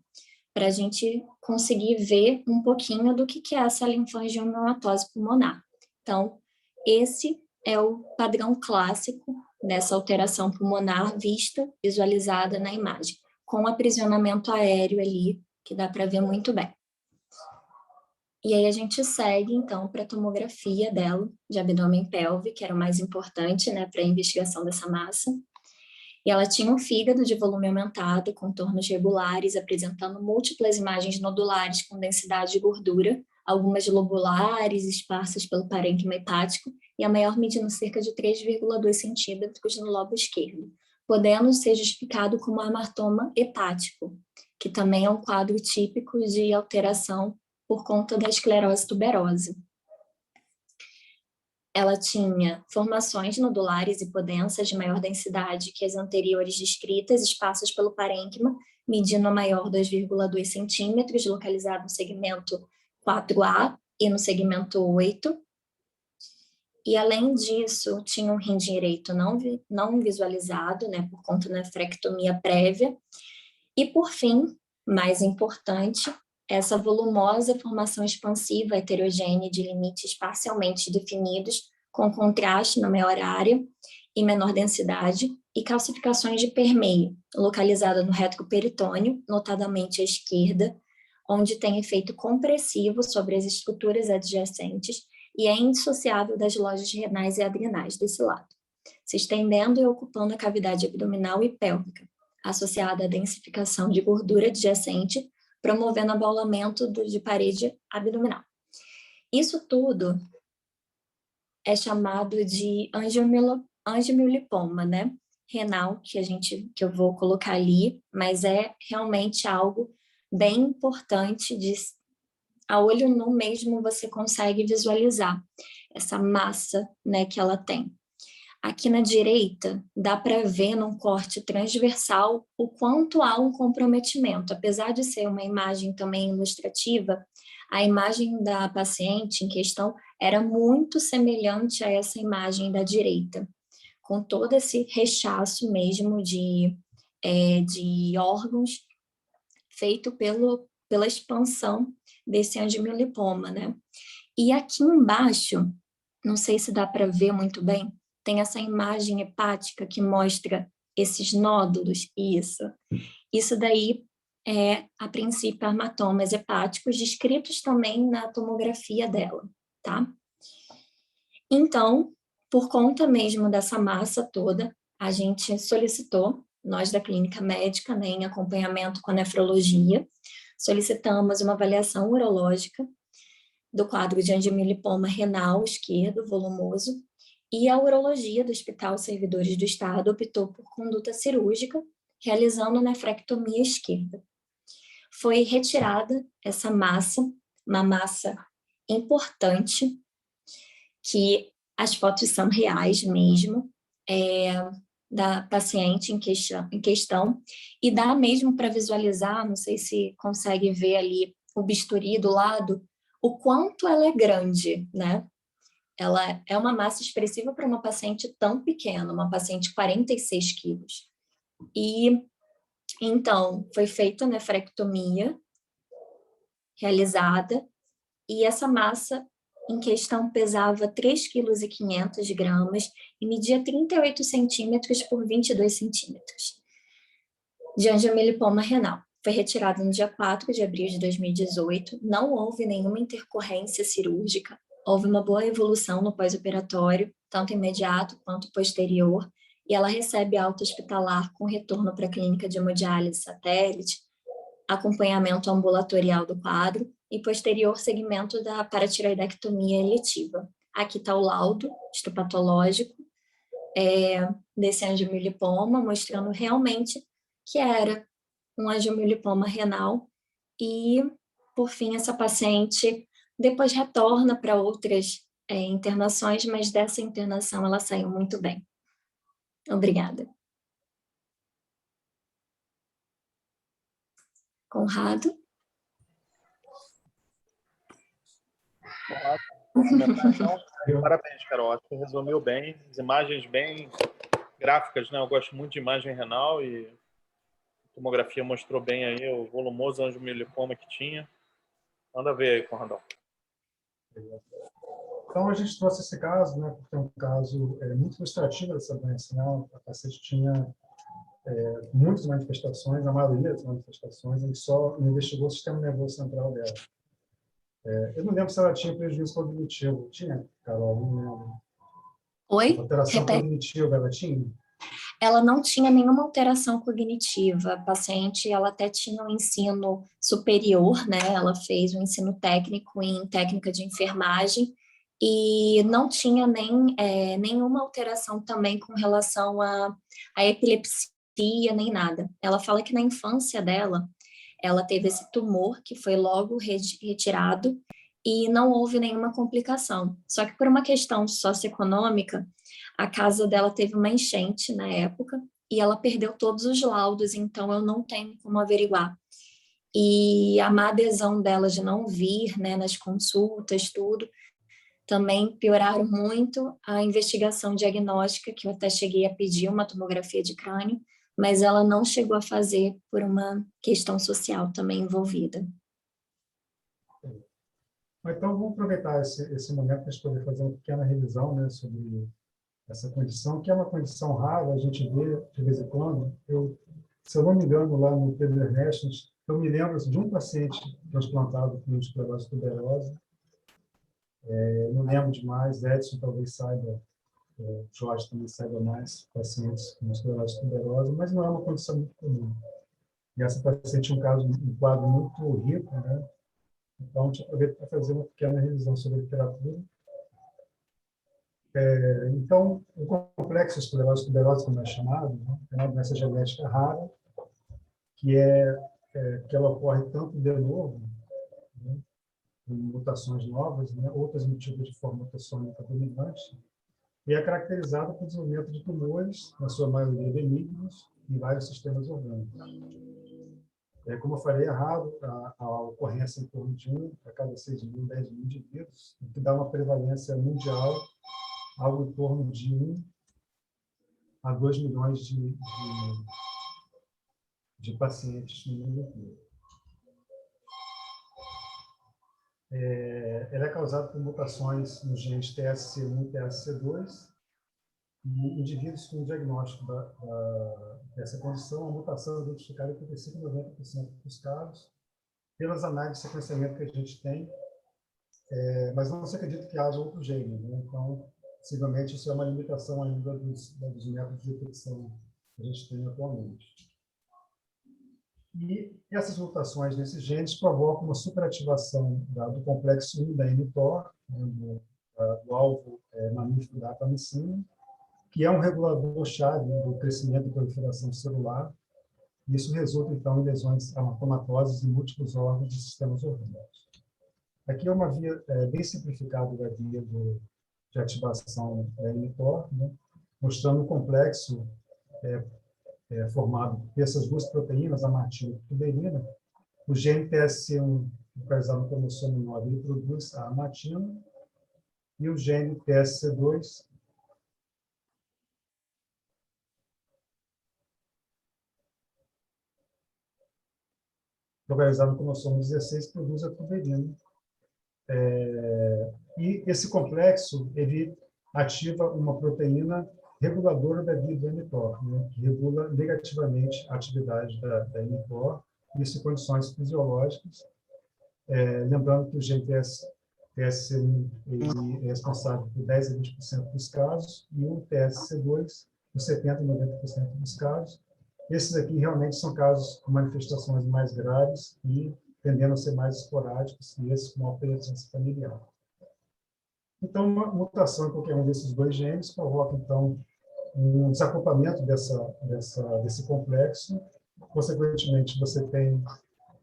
[SPEAKER 4] para a gente conseguir ver um pouquinho do que é essa linfangiomatose pulmonar. Então, esse é o padrão clássico dessa alteração pulmonar visualizada na imagem, com aprisionamento aéreo ali, que dá para ver muito bem. E aí a gente segue, então, para a tomografia dela, de abdômen e pelve, que era o mais importante, né, para a investigação dessa massa. E ela tinha um fígado de volume aumentado, contornos regulares, apresentando múltiplas imagens nodulares com densidade de gordura, algumas lobulares, esparsas pelo parênquima hepático, e a maior medindo cerca de 3,2 centímetros no lobo esquerdo, podendo ser justificado como hematoma hepático, que também é um quadro típico de alteração por conta da esclerose tuberosa. Ela tinha formações nodulares e podensas de maior densidade que as anteriores descritas, espaços pelo parênquima, medindo a maior 2,2 centímetros, localizado no segmento 4A e no segmento 8. E, além disso, tinha um rim direito não visualizado, né, por conta da nefrectomia prévia. E, por fim, mais importante, essa volumosa formação expansiva heterogênea de limites parcialmente definidos, com contraste na maior área e menor densidade, e calcificações de permeio, localizada no retroperitônio, notadamente à esquerda, onde tem efeito compressivo sobre as estruturas adjacentes e é indissociável das lojas renais e adrenais desse lado, se estendendo e ocupando a cavidade abdominal e pélvica, associada à densificação de gordura adjacente, promovendo abaulamento de parede abdominal. Isso tudo é chamado de angiomiolipoma, né? Renal, que eu vou colocar ali, mas é realmente algo bem importante, a olho nu mesmo você consegue visualizar essa massa, né, que ela tem. Aqui na direita, dá para ver num corte transversal o quanto há um comprometimento. Apesar de ser uma imagem também ilustrativa, a imagem da paciente em questão era muito semelhante a essa imagem da direita, com todo esse rechaço mesmo de órgãos feito pela expansão desse angiomiolipoma, né? E aqui embaixo, não sei se dá para ver muito bem, tem essa imagem hepática que mostra esses nódulos, isso daí é, a princípio, hematomas hepáticos, descritos também na tomografia dela, tá? Então, por conta mesmo dessa massa toda, a gente solicitou, nós da clínica médica, né, em acompanhamento com a nefrologia, solicitamos uma avaliação urológica do quadro de angiomiolipoma renal esquerdo, volumoso, e a urologia do Hospital Servidores do Estado optou por conduta cirúrgica, realizando nefrectomia esquerda. Foi retirada essa massa, uma massa importante, que as fotos são reais mesmo, da paciente em questão, e dá mesmo para visualizar, não sei se consegue ver ali o bisturi do lado, o quanto ela é grande, né? Ela é uma massa expressiva para uma paciente tão pequena, uma paciente de 46 quilos. E, então, foi feita a nefrectomia realizada, e essa massa em questão pesava 3,5 kg e media 38 centímetros por 22 centímetros de angiomiolipoma renal. Foi retirado no dia 4 de abril de 2018, não houve nenhuma intercorrência cirúrgica, houve uma boa evolução no pós-operatório, tanto imediato quanto posterior, e ela recebe alta hospitalar com retorno para a clínica de hemodiálise satélite, acompanhamento ambulatorial do quadro e posterior segmento da paratireoidectomia eletiva. Aqui está o laudo histopatológico desse angiomiolipoma, mostrando realmente que era um angiomiolipoma renal e, por fim, essa paciente depois retorna para outras internações, mas dessa internação ela saiu muito bem. Obrigada. Conrado?
[SPEAKER 2] Parabéns, Carol. Acho que resumiu bem. As imagens bem gráficas, né? Eu gosto muito de imagem renal e a tomografia mostrou bem aí o volumoso angiomiolipoma que tinha. Manda ver aí, Conradão.
[SPEAKER 1] Então, a gente trouxe esse caso, né, porque é um caso muito ilustrativo dessa doença, né? A paciente tinha muitas manifestações, a maioria das manifestações, a gente só investigou o sistema nervoso central dela. Eu não lembro se ela tinha prejuízo cognitivo. Tinha, Carol? Não lembro.
[SPEAKER 4] Oi?
[SPEAKER 1] Alteração cognitiva ela tinha?
[SPEAKER 4] Ela não tinha nenhuma alteração cognitiva. A paciente, ela até tinha um ensino superior, né? Ela fez um ensino técnico em técnica de enfermagem e não tinha nenhuma alteração também com relação à epilepsia, nem nada. Ela fala que na infância dela, ela teve esse tumor que foi logo retirado e não houve nenhuma complicação. Só que por uma questão socioeconômica, a casa dela teve uma enchente na época e ela perdeu todos os laudos, então eu não tenho como averiguar. E a má adesão dela de não vir, né, nas consultas, tudo, também pioraram muito a investigação diagnóstica, que eu até cheguei a pedir uma tomografia de crânio, mas ela não chegou a fazer por uma questão social também envolvida.
[SPEAKER 1] Então, vamos aproveitar esse momento para a gente poder fazer uma pequena revisão, né, sobre essa condição, que é uma condição rara, a gente vê de vez em quando. Se eu não me engano, lá no Pedro Ernesto, eu me lembro de um paciente transplantado com esclerose tuberosa. Eu não lembro demais, Edson talvez saiba, Jorge também saiba mais, pacientes com esclerose tuberosa, mas não é uma condição muito comum. E essa paciente é um quadro muito rico, né? Então, a gente aproveita para fazer uma pequena revisão sobre a literatura. Então, o complexo esclerose tuberosa, como é chamado, né, é uma doença genética rara, que ela ocorre tanto de novo, né, em mutações novas, né, ou transmitidas de forma autossômica dominante, e é caracterizada por desenvolvimento de tumores, na sua maioria benignos, em vários sistemas orgânicos. Como eu falei, é raro a ocorrência em torno de 1 a cada 6.000, 10.000 indivíduos, o que dá uma prevalência mundial algo em torno de 1 a 2 milhões de pacientes no mundo inteiro. Ela é causada por mutações nos genes TSC1 e TSC2, e indivíduos com diagnóstico dessa condição, a mutação é identificada em 85 a 90% dos casos, pelas análises de sequenciamento que a gente tem, mas não se acredita que haja outro gene, né? Então, possivelmente, isso é uma limitação ainda dos métodos de detecção que a gente tem atualmente. E essas mutações nesses genes provocam uma superativação do complexo 1 da mTOR, né, do alvo mamífero da apamicina, que é um regulador-chave do crescimento e proliferação celular. Isso resulta, então, em lesões anastomatosas em múltiplos órgãos e sistemas orgânicos. Aqui é uma via bem simplificada da via de ativação da mTOR, né, mostrando um complexo formado por essas duas proteínas, a martina e a tuberina. O gene TSC1, localizado no cromossomo 9, ele produz a martina, e o gene TSC2, localizado no cromossomo 16, produz a tuberina. E esse complexo ele ativa uma proteína reguladora da via do mTOR, né, que regula negativamente a atividade da mTOR, isso em condições fisiológicas. Lembrando que o gene TSC1 ele é responsável por 10 a 20% dos casos, e o TSC2 por 70 a 90% dos casos. Esses aqui realmente são casos com manifestações mais graves e tendendo a ser mais esporádicos, e esses com uma presença familiar. Então, uma mutação em qualquer um desses dois genes provoca, então, um desacoplamento desse complexo. Consequentemente, você tem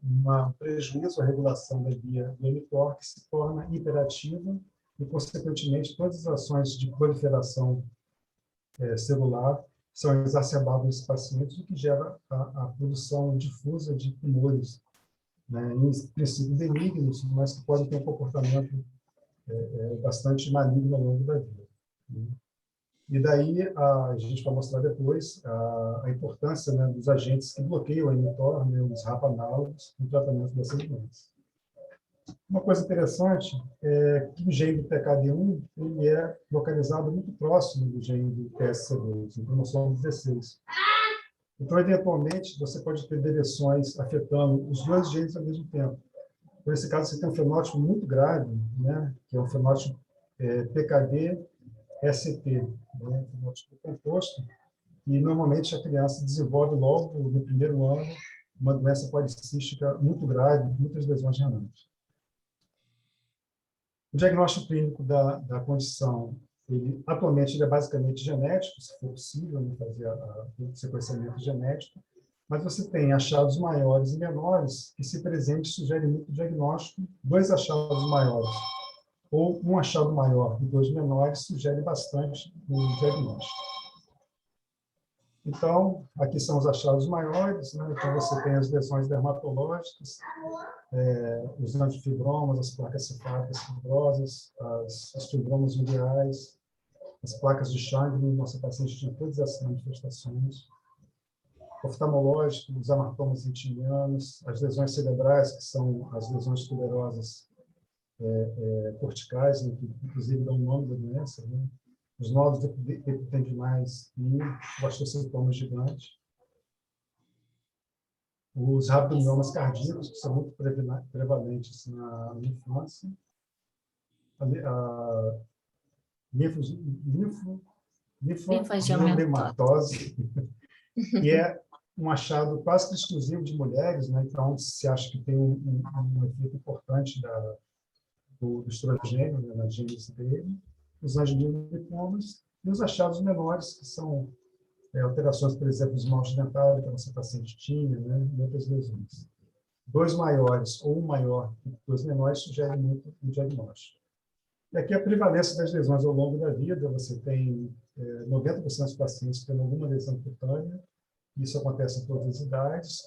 [SPEAKER 1] um prejuízo à regulação da via do mTOR, que se torna hiperativa e, consequentemente, todas as ações de proliferação celular são exacerbadas nesses pacientes, o que gera a produção difusa de tumores, né, em princípio benignos, mas que podem ter um comportamento bastante maligno ao longo da vida. E daí a gente vai mostrar depois a importância, né, dos agentes que bloqueiam a mTOR, né, os RAP-análogos, no tratamento dessas doenças. Uma coisa interessante é que o gene do PKD1 ele é localizado muito próximo do gene do TSC2, no cromossomo 16. Então, eventualmente, você pode ter deleções afetando os dois genes ao mesmo tempo. Por esse caso, você tem um fenótipo muito grave, né, que é um fenótipo PKD-ST, né, fenótipo composto, e normalmente a criança desenvolve logo no primeiro ano uma doença policística muito grave, muitas lesões renais. O diagnóstico clínico da condição, atualmente, ele é basicamente genético, se for possível, né, fazer o sequenciamento genético, mas você tem achados maiores e menores que, se presente, sugerem muito diagnóstico. 2 achados maiores ou um achado maior e 2 menores sugere bastante o diagnóstico. Então, aqui são os achados maiores, né? Então, você tem as lesões dermatológicas, os antifibromas, as placas cefálicas fibrosas, as fibromas ureais, as placas de Sjögren. Nossa paciente tinha todas essas manifestações. Oftalmológico, os amartomas retinianos, as lesões cerebrais, que são as lesões tuberosas corticais, né, que inclusive dão o nome da doença, né? Os nódulos epitendinais e o osteocentoma gigante. Os rabdomiomas cardíacos, que são muito prevalentes na infância. A linfoangiomatose, que é um achado quase que exclusivo de mulheres, né? Então, se acha que tem um efeito importante do estrogênio, né, na gênese dele, os angiolinfomas e os achados menores, que são alterações, por exemplo, do esmalte dentário, que a nossa paciente tinha, né, e outras lesões. 2 maiores ou um maior e 2 menores sugerem muito o diagnóstico. E aqui a prevalência das lesões ao longo da vida, você tem 90% dos pacientes que têm alguma lesão cutânea, isso acontece em todas as idades.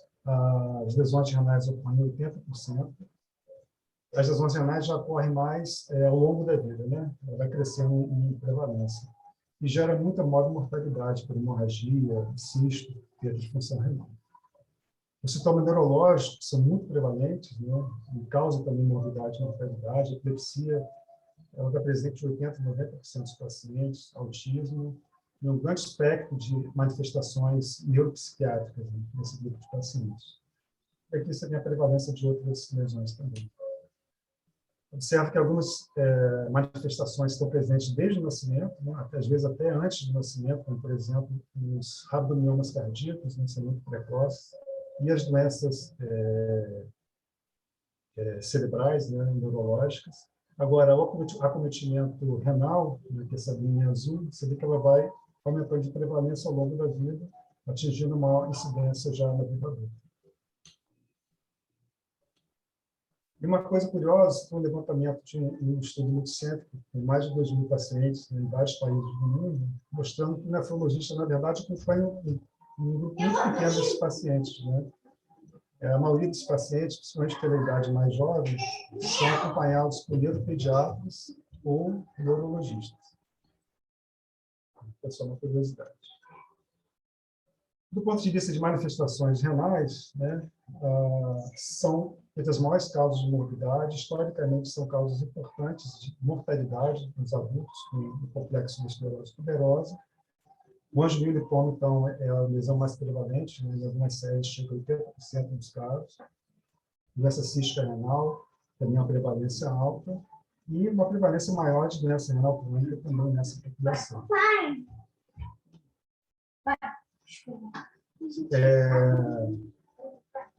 [SPEAKER 1] As lesões renais ocorrem em 80%. As lesões renais já ocorrem mais ao longo da vida, né? Ela vai crescendo em prevalência. E gera muita mortalidade por hemorragia, cisto, perda de função renal. Os sintomas neurológicos são muito prevalentes, né? E causam também morbidade e mortalidade. A epilepsia ela está presente em 80% a 90% dos pacientes, autismo, e um grande espectro de manifestações neuropsiquiátricas, né, nesse grupo de pacientes. E aqui você tem a prevalência de outras lesões também. Observa que algumas manifestações estão presentes desde o nascimento, né, às vezes até antes do nascimento, como, por exemplo, os rabdomiomas cardíacos, né, são muito precoces, e as doenças cerebrais, né, neurológicas. Agora, o acometimento renal, né, que é essa linha azul, você vê que ela vai aumentando de prevalência ao longo da vida, atingindo maior incidência já na vida adulta. E uma coisa curiosa, um levantamento de um estudo multicêntrico, com mais de 2.000 pacientes em vários países do mundo, mostrando que o nefrologista, na verdade, acompanha um grupo muito pequeno desses pacientes, né? A maioria dos pacientes, principalmente pela idade mais jovem, são acompanhados por neuropediatras ou neurologistas. É só uma curiosidade. Do ponto de vista de manifestações renais, né, são entre as maiores causas de morbidade. Historicamente, são causas importantes de mortalidade nos adultos com o complexo de esclerose tuberosa. O angiolinfoma, então, é a lesão mais prevalente, né? Em algumas séries chega a 80% dos casos. Doença cística renal também é uma prevalência alta. E uma prevalência maior de doença renal crônica também nessa população.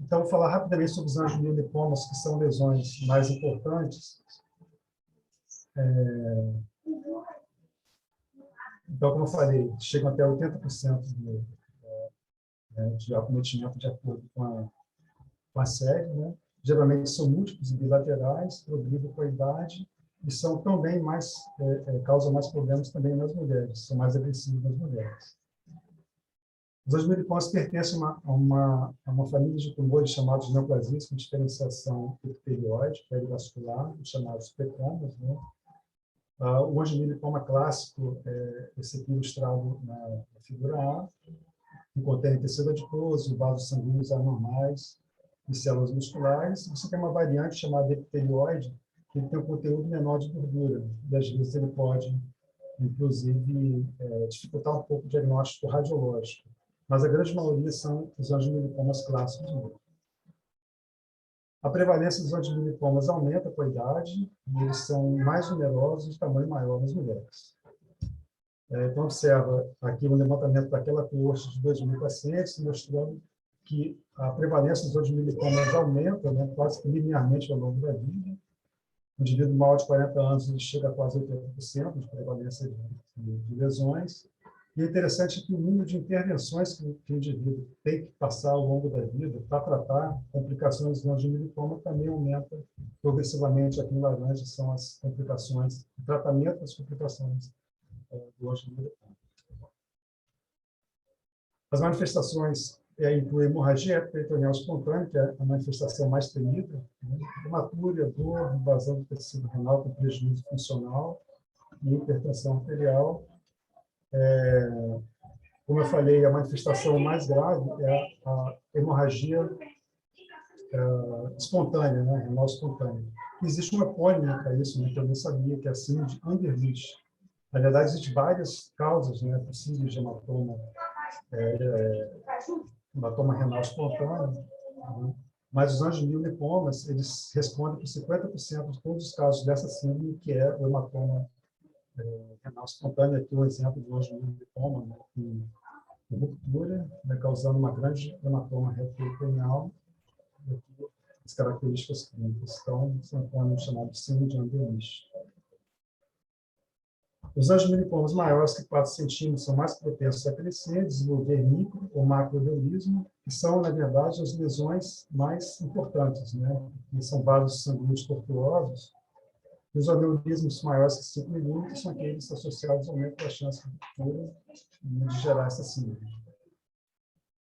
[SPEAKER 1] Então, vou falar rapidamente sobre os angiolinfomas, que são lesões mais importantes. Então, como eu falei, chegam até 80% de acometimento de acordo com a série, né? Geralmente são múltiplos e bilaterais, progridem com a idade, e são também causam mais problemas também nas mulheres, são mais agressivos nas mulheres. Os angiolinfomas pertencem a uma família de tumores chamados neoplasias com diferenciação epitelioide, perivascular, chamados pecomas, né? O angiolinfoma clássico esse aqui ilustrado na figura A, que contém tecido adiposo, vasos sanguíneos anormais e células musculares. Você tem uma variante chamada epitelioide, que tem um conteúdo menor de gordura, e às vezes ele pode, inclusive, dificultar um pouco o diagnóstico radiológico. Mas a grande maioria são os angiolinfomas clássicos mesmo. A prevalência dos angiolinfomas aumenta com a idade, e eles são mais numerosos e de tamanho maior nas mulheres. Então, observa aqui um levantamento daquela coorte de 2.000 pacientes, mostrando que a prevalência dos angiolinfomas aumenta, né, quase que linearmente ao longo da vida. O indivíduo maior de 40 anos ele chega a quase 80% de prevalência de lesões. E é interessante que o número de intervenções que o indivíduo tem que passar ao longo da vida para tratar complicações do angiomilipoma também aumenta progressivamente. Aqui em laranja são as complicações, o tratamento das complicações do angiomilipoma. As manifestações incluem hemorragia peritoneal espontânea, que é a manifestação mais temida, né? Hematúria, dor, invasão do tecido renal com prejuízo funcional e hipertensão arterial. Como eu falei, a manifestação mais grave é a hemorragia espontânea, né? Renal espontânea. Existe uma epônima para isso, né? Que eu nem sabia, que é a síndrome de Underlich. Na verdade, existem várias causas, né, possíveis de hematoma renal espontâneo, né? Mas os angiomilipomas, eles respondem por 50% de todos os casos dessa síndrome, que é o hematoma renal espontâneo. Aqui um exemplo de um angiomilipoma, né, com ruptura, né, causando uma grande hematoma retroperitoneal. As características clínicas. Então, são chamados de síndrome de Underlich. Os angiomilipomas maiores que 4 centímetros são mais propensos a crescer, desenvolver micro ou macroaneurisma, que são, na verdade, as lesões mais importantes, né? Que são vasos sanguíneos tortuosos. E os aneurismos maiores que 5 milímetros são aqueles associados ao aumento da chance de gerar essa síndrome.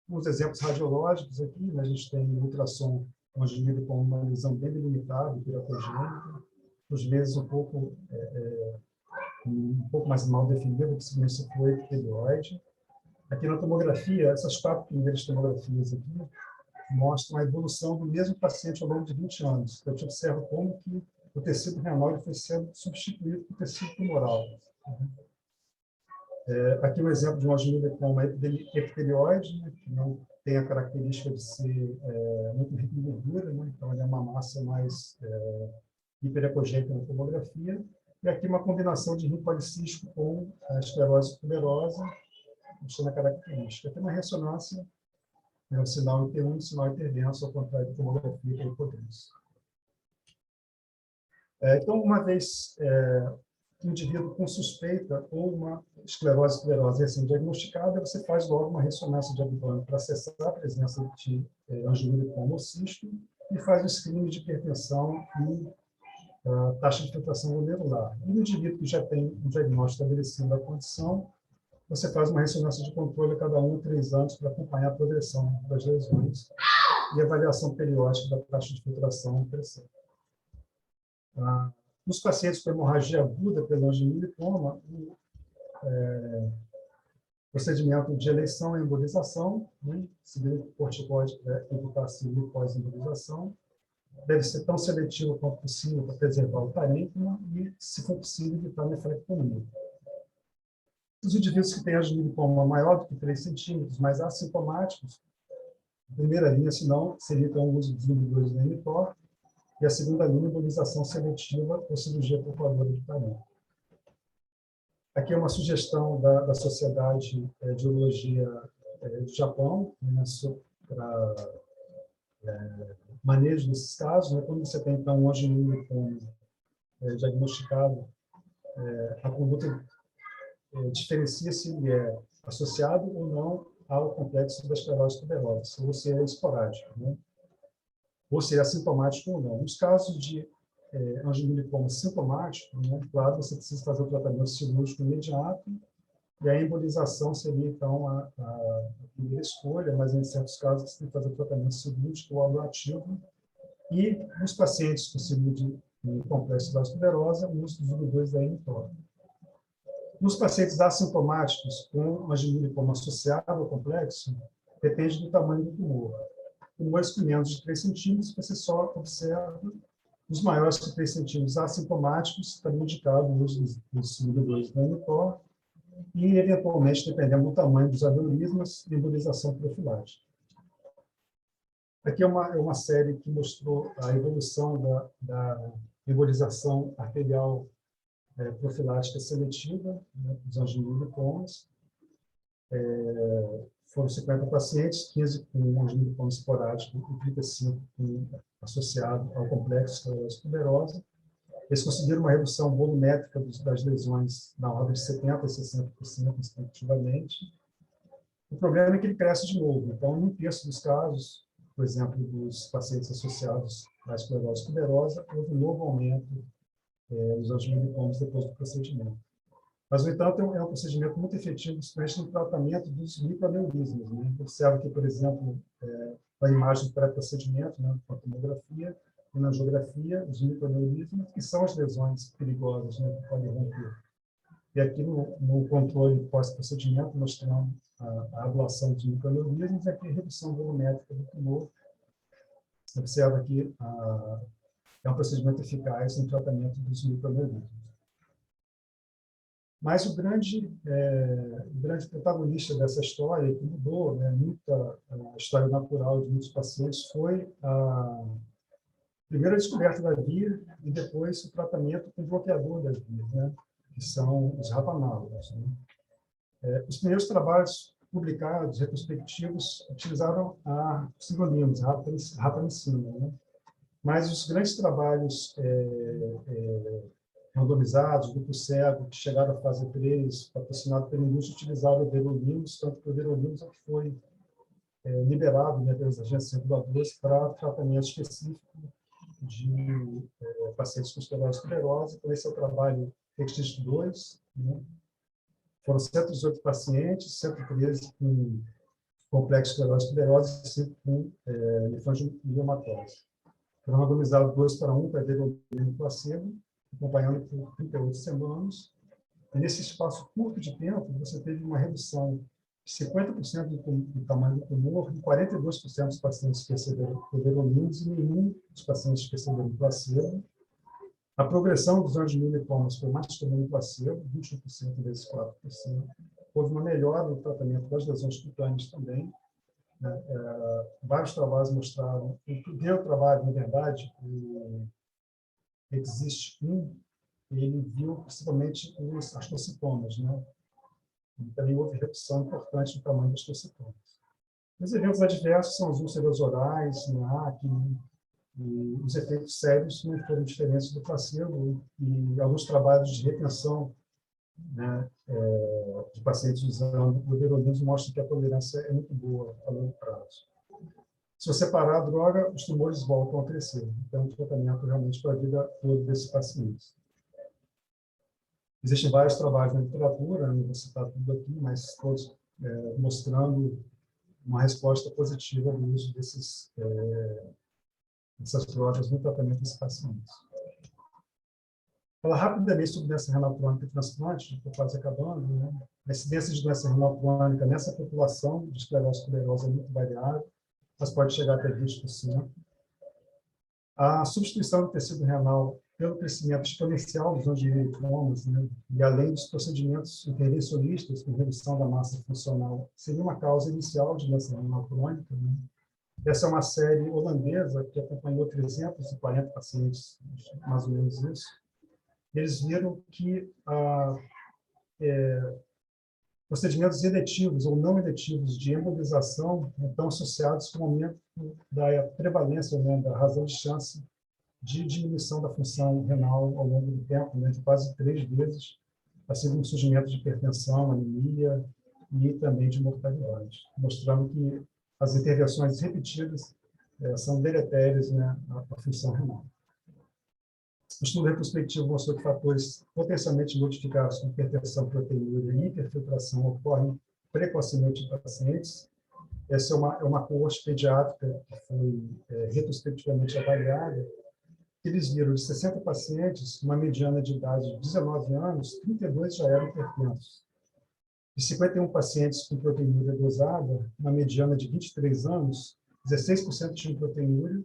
[SPEAKER 1] Uns exemplos radiológicos aqui, né? A gente tem ultrassom angiomilipoma, uma lesão bem delimitada, piratogênica, às vezes um pouco mais mal definida, que se foi epitelioide. Aqui na tomografia, essas 4 primeiras tomografias aqui mostram a evolução do mesmo paciente ao longo de 20 anos. Então, a gente observa como que o tecido renal foi sendo substituído por tecido tumoral. Aqui um exemplo de um angiomilipoma epitelioide, né, que não tem a característica de ser muito rico em gordura, né, então ele é uma massa mais hiperecogênica na tomografia. E aqui uma combinação de rim policístico com a esclerose tuberosa, mostrando a característica. Aqui uma ressonância, o sinal inter1 e o sinal interdenso, ao contrário da tomografia para hipodenso. Então, uma vez um indivíduo com suspeita ou uma esclerose tuberosa recém-diagnosticada, você faz logo uma ressonância de abdômen para acessar a presença de angiomilipoma ou cisto e faz o screening de hipertensão e taxa de filtração glomerular. E no indivíduo que já tem um diagnóstico estabelecido da condição, você faz uma ressonância de controle a cada 1 a 3 anos para acompanhar a progressão das lesões e avaliação periódica da taxa de filtração crescente. Nos pacientes com hemorragia aguda pelo angiomilipoma, o procedimento de eleição é embolização, né, seguindo corticoide para evitar síndrome pós-embolização. Deve ser tão seletivo quanto possível para preservar o parênquima e, se for possível, evitar a nefrectomia. Os indivíduos que têm angiomilipoma maior do que 3 centímetros, mas assintomáticos, a primeira linha, senão, seria então o uso dos inibidores do mTOR, e a segunda linha, embolização seletiva ou cirurgia perfuradora de parênquima. Aqui é uma sugestão da Sociedade de Urologia do Japão, né, para manejo desses casos, né? Quando você tem, então, um angiomilipoma diagnosticado, a conduta diferencia se ele é associado ou não ao complexo da esclerose tuberosa, ou se é esporádico, né? Ou se é assintomático ou não. Nos casos de angiomilipoma sintomático, né, claro, você precisa fazer o tratamento cirúrgico imediato, e a embolização seria, então, a primeira escolha, mas em certos casos você tem que fazer o tratamento cirúrgico ou ablativo. E nos pacientes com síndrome de complexo da tuberosa, o uso dos inibidores da mTOR. Nos pacientes assintomáticos com angiomilipoma associado ao complexo, depende do tamanho do tumor. Tumores com menos de 3 centímetros, você só observa os maiores que 3 centímetros assintomáticos, está indicado o uso dos inibidores da mTOR, e, eventualmente, dependendo do tamanho dos aneurismas, embolização profilática. Aqui é uma série que mostrou a evolução da embolização arterial profilática seletiva, né, dos angiomilipomas. Foram 50 pacientes, 15 com angiomilipoma esporádico e 35 associado ao complexo esclerose tuberosa. Eles conseguiram uma redução volumétrica das lesões na ordem de 70% a 60%, respectivamente. O problema é que ele cresce de novo. Então, em um terço dos casos, por exemplo, dos pacientes associados à esclerose tuberosa, houve um novo aumento dos angiomielipomas depois do procedimento. Mas, no entanto, é um procedimento muito efetivo, principalmente no tratamento dos microaneurismas, né? Observa que, por exemplo, a imagem pré-procedimento, né, com a tomografia, e na angiografia, os microaneurismas, que são as lesões perigosas, né, que podem romper. E aqui no controle pós-procedimento, mostrando a ablação dos microaneurismas e aqui a redução volumétrica do tumor. Você observa que é um procedimento eficaz no tratamento dos microaneurismas. Mas o grande protagonista dessa história, que mudou, né, a história natural de muitos pacientes, foi a primeira descoberta da via e depois o tratamento com bloqueador das vias, né, que são os rapanálogos, né. Os primeiros trabalhos publicados, retrospectivos, utilizaram a psilonimus, rapamicina, né. Mas os grandes trabalhos randomizados, grupo cego, que chegaram à fase 3, patrocinado pela indústria, utilizaram o everolimus, tanto que o everolimus é que foi liberado, né, pelas agências reguladoras para tratamento específico de pacientes com esclerose tuberosa. Então, esse é o trabalho TEXT2, né? Foram 118 pacientes, 113 com complexo esclerose tuberosa e 5 com linfangioma. Foram randomizados 2:1 para everolimus placebo, acompanhando por 38 semanas. E nesse espaço curto de tempo, você teve uma redução de 50% do tamanho do tumor e 42% dos pacientes perceberam everolimus e nenhum dos pacientes perceberam placebo. A progressão dos angiomielipomas foi mais comum no placebo, 21% vezes 4%. Houve uma melhora no tratamento das lesões cutâneas também. Vários trabalhos mostraram, o primeiro trabalho, na verdade, EXIST-1, ele viu principalmente os astrocytomas, né? E também houve redução importante no tamanho dos astrocytomas. Os eventos adversos são as úlceras orais, na acne, e os efeitos sérios não foram diferentes do placebo, e alguns trabalhos de retenção, né, de pacientes usando o everolimus mostram que a tolerância é muito boa a longo prazo. Se você parar a droga, os tumores voltam a crescer. Então, o tratamento realmente para a vida toda desses pacientes. Existem vários trabalhos na literatura, não vou citar tudo aqui, mas todos mostrando uma resposta positiva no uso dessas drogas no tratamento desses pacientes. Falar rapidamente sobre doença renal crônica e transplante, estou quase acabando, né? A incidência de doença renal crônica nessa população de esclerose tuberosa é muito variável, mas pode chegar até 20%. A substituição do tecido renal pelo crescimento exponencial dos angiomielipomas, né, e além dos procedimentos intervencionistas com redução da massa funcional, seria uma causa inicial de doença renal crônica, né? Essa é uma série holandesa que acompanhou 340 pacientes, mais ou menos isso. Eles viram que procedimentos eletivos ou não eletivos de embolização estão associados com o aumento da prevalência, né, da razão de chance de diminuição da função renal ao longo do tempo, né, de quase 3 vezes, assim como surgimento de hipertensão, anemia e também de mortalidade, mostrando que as intervenções repetidas são deletérias, né, à função renal. O estudo retrospectivo mostrou que fatores potencialmente modificados como hipertensão, proteinúria e hiperfiltração ocorrem precocemente em pacientes. Essa é uma coorte pediátrica que foi retrospectivamente avaliada. Eles viram de 60 pacientes, uma mediana de idade de 19 anos, 32 já eram hipertensos. De 51 pacientes com proteinúria dosada, uma mediana de 23 anos, 16% tinham proteinúria,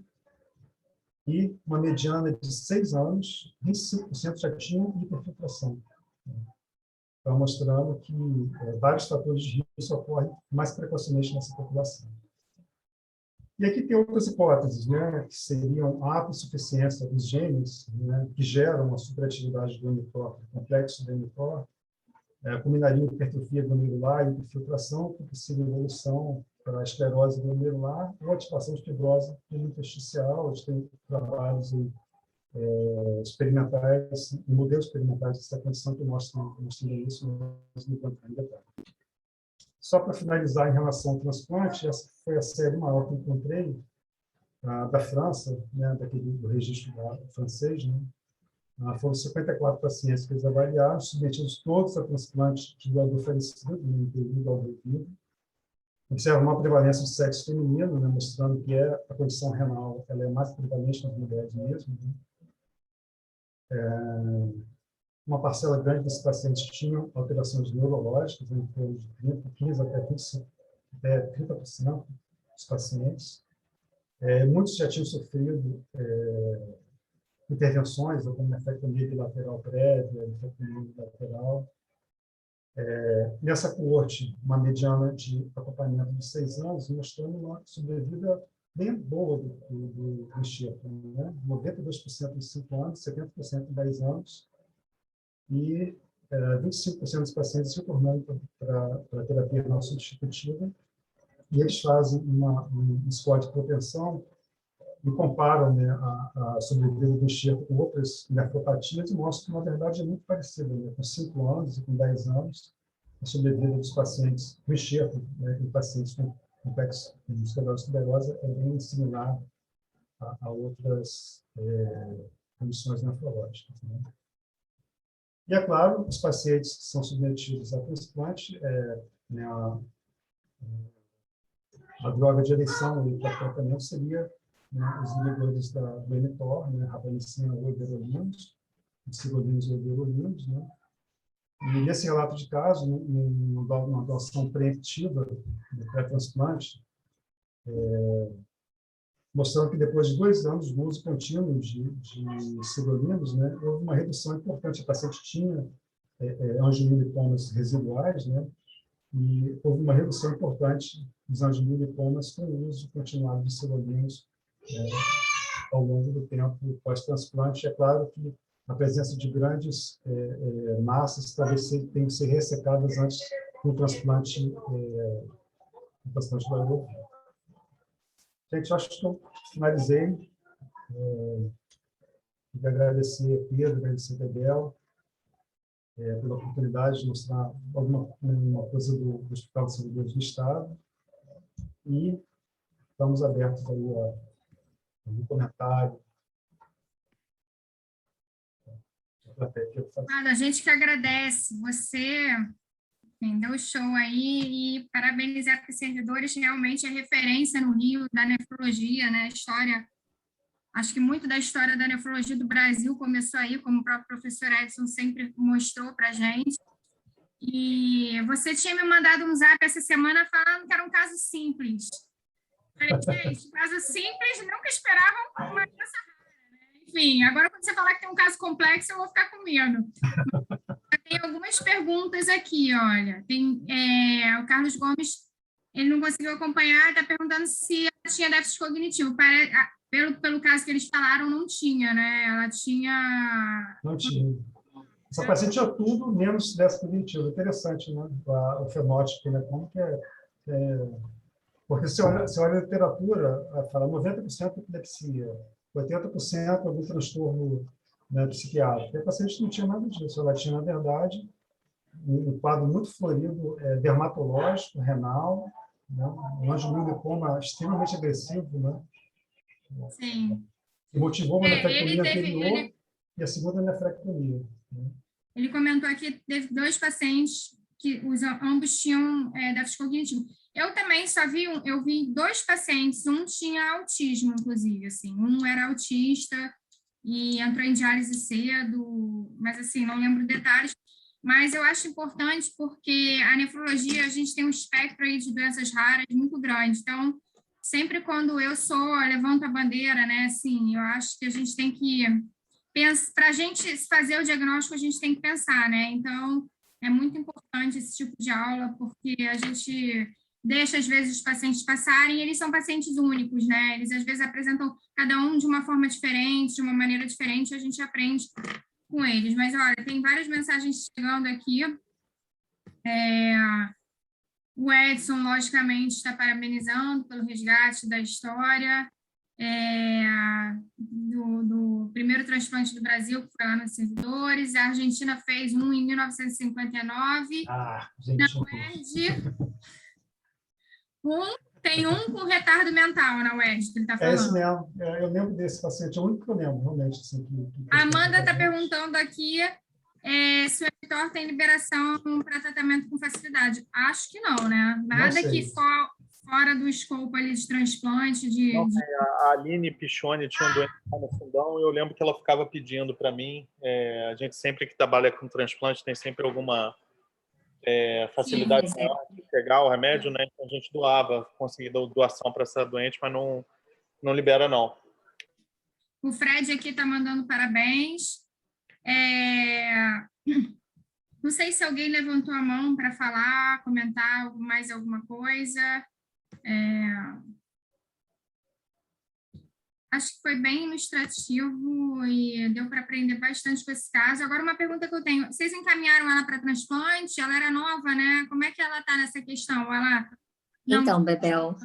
[SPEAKER 1] e uma mediana de 6 anos, 25% já tinham hiperfiltração. Então, mostrando que vários fatores de risco ocorrem mais precocemente nessa população. E aqui tem outras hipóteses, né, que seriam a insuficiência dos genes, né, que geram a superatividade do mTOR, complexo do mTOR, combinaria hipertrofia glomerular e hiperfiltração, com possível evolução para a esclerose glomerular ou ativação de fibrose intersticial. A gente tem trabalhos experimentais, modelos experimentais dessa condição que mostram isso, mas não vou entrar em detalhe. Só para finalizar, em relação ao transplante, essa foi a série maior que eu encontrei, da França, né, do registro francês, né? Foram 54 pacientes que eles avaliaram, submetidos todos a transplante de doador falecido, no período ao vivo. Observa uma prevalência de sexo feminino, né, mostrando que a condição renal ela é mais prevalente nas mulheres mesmo. Né? Uma parcela grande desses pacientes tinham alterações neurológicas, em torno de 15 até 30% dos pacientes. Muitos já tinham sofrido intervenções, como nefrectomia bilateral prévia, nefrectomia bilateral. Nessa coorte, uma mediana de acompanhamento de 6 anos, mostrando uma sobrevida bem boa do enxerto, né? 92% em 5 anos, 70% em 10 anos, e 25% dos pacientes retornando para a terapia não substitutiva, e eles fazem um score de propensão e comparam, né, a sobrevida do enxerto com outras nefropatias e mostram que, na verdade, é muito parecida, né? Com 5 anos e com 10 anos, a sobrevida dos pacientes do enxerto, né, em pacientes com complexo de esclerose tuberosa é bem similar a outras condições nefrológicas. Né? E, é claro, os pacientes que são submetidos a transplante, né, a droga de eleição para tratamento seria, né, os inibidores do mTOR, né, rabanicina ou everolimus, psilocibina ou everolimus, né? E nesse relato de caso, numa doação preemptiva do pré-transplante, mostrando que depois de 2 anos de uso contínuo de psilocibinas, né, houve uma redução importante. A paciente tinha angiolipomas residuais, né, e houve uma redução importante dos angiolipomas com o uso continuado de psilocibinas ao longo do tempo pós-transplante. É claro que a presença de grandes massas talvez tenham que ser ressecadas antes do transplante do ovo. Gente, acho que eu finalizei. Queria agradecer a Pedro, agradecer a Bebel pela oportunidade de mostrar alguma coisa do Hospital de Servidores do Estado. E estamos abertos aí a um comentário.
[SPEAKER 3] A gente que agradece. Você deu show aí e parabenizar os servidores, realmente é referência no Rio da nefrologia, né? A história, acho que muito da história da nefrologia do Brasil começou aí, como o próprio professor Edson sempre mostrou para a gente. E você tinha me mandado um zap essa semana falando que era um caso simples. Falei, gente, caso simples, nunca esperavam uma doença rara, né? Enfim, agora quando você falar que tem um caso complexo, eu vou ficar com medo. Tem algumas perguntas aqui, olha. Tem o Carlos Gomes, ele não conseguiu acompanhar, está perguntando se ela tinha déficit cognitivo. Pelo caso que eles falaram, não tinha, né? Ela tinha...
[SPEAKER 1] Não tinha. Essa paciente tinha tudo menos déficit cognitivo. Interessante, né? O fenótipo, né? Como que porque se olha a literatura, fala 90% de epilepsia, 80% algum transtorno, né, psiquiátrico. E a paciente não tinha nada disso. Ela tinha, na verdade, um quadro muito florido, dermatológico, renal, né? Um angiolipoma extremamente agressivo, né?
[SPEAKER 3] Sim.
[SPEAKER 1] Que motivou uma nefrectomia anterior e a segunda nefrectomia. Né?
[SPEAKER 3] Ele comentou aqui que teve 2 pacientes que ambos tinham déficit cognitivo. Eu também eu vi 2 pacientes, um tinha autismo, inclusive, assim, um era autista e entrou em diálise cedo, mas assim, não lembro detalhes, mas eu acho importante porque a nefrologia, a gente tem um espectro aí de doenças raras muito grande, então, sempre quando eu levanto a bandeira, né, assim, eu acho que a gente tem que para a gente fazer o diagnóstico, a gente tem que pensar, né? Então, é muito importante esse tipo de aula, porque a gente deixa, às vezes, os pacientes passarem, e eles são pacientes únicos, né? Eles, às vezes, apresentam cada um de uma forma diferente, de uma maneira diferente, e a gente aprende com eles. Mas, olha, tem várias mensagens chegando aqui. O Edson, logicamente, está parabenizando pelo resgate da história. do primeiro transplante do Brasil, que foi lá nos servidores. A Argentina fez um em 1959.
[SPEAKER 1] Gente.
[SPEAKER 3] Na UERJ, tem um com retardo mental na UERJ, que ele está falando.
[SPEAKER 1] É esse mesmo. Eu lembro desse paciente, é o único que eu lembro, realmente. Assim,
[SPEAKER 3] A Amanda está perguntando aqui se o editor tem liberação para tratamento com facilidade. Acho que não, né? Nada que fora do escopo ali de transplante.
[SPEAKER 2] A Aline Pichoni tinha um doente no fundão e eu lembro que ela ficava pedindo para mim. A gente sempre que trabalha com transplante tem sempre alguma facilidade de pegar o remédio, né? Então a gente conseguia doação para essa doente, mas não libera, não.
[SPEAKER 3] O Fred aqui está mandando parabéns. Não sei se alguém levantou a mão para falar, comentar mais alguma coisa. Acho que foi bem ilustrativo e deu para aprender bastante com esse caso. Agora, uma pergunta que eu tenho. Vocês encaminharam ela para transplante? Ela era nova, né? Como é que ela está nessa questão?
[SPEAKER 4] Então, Bebel,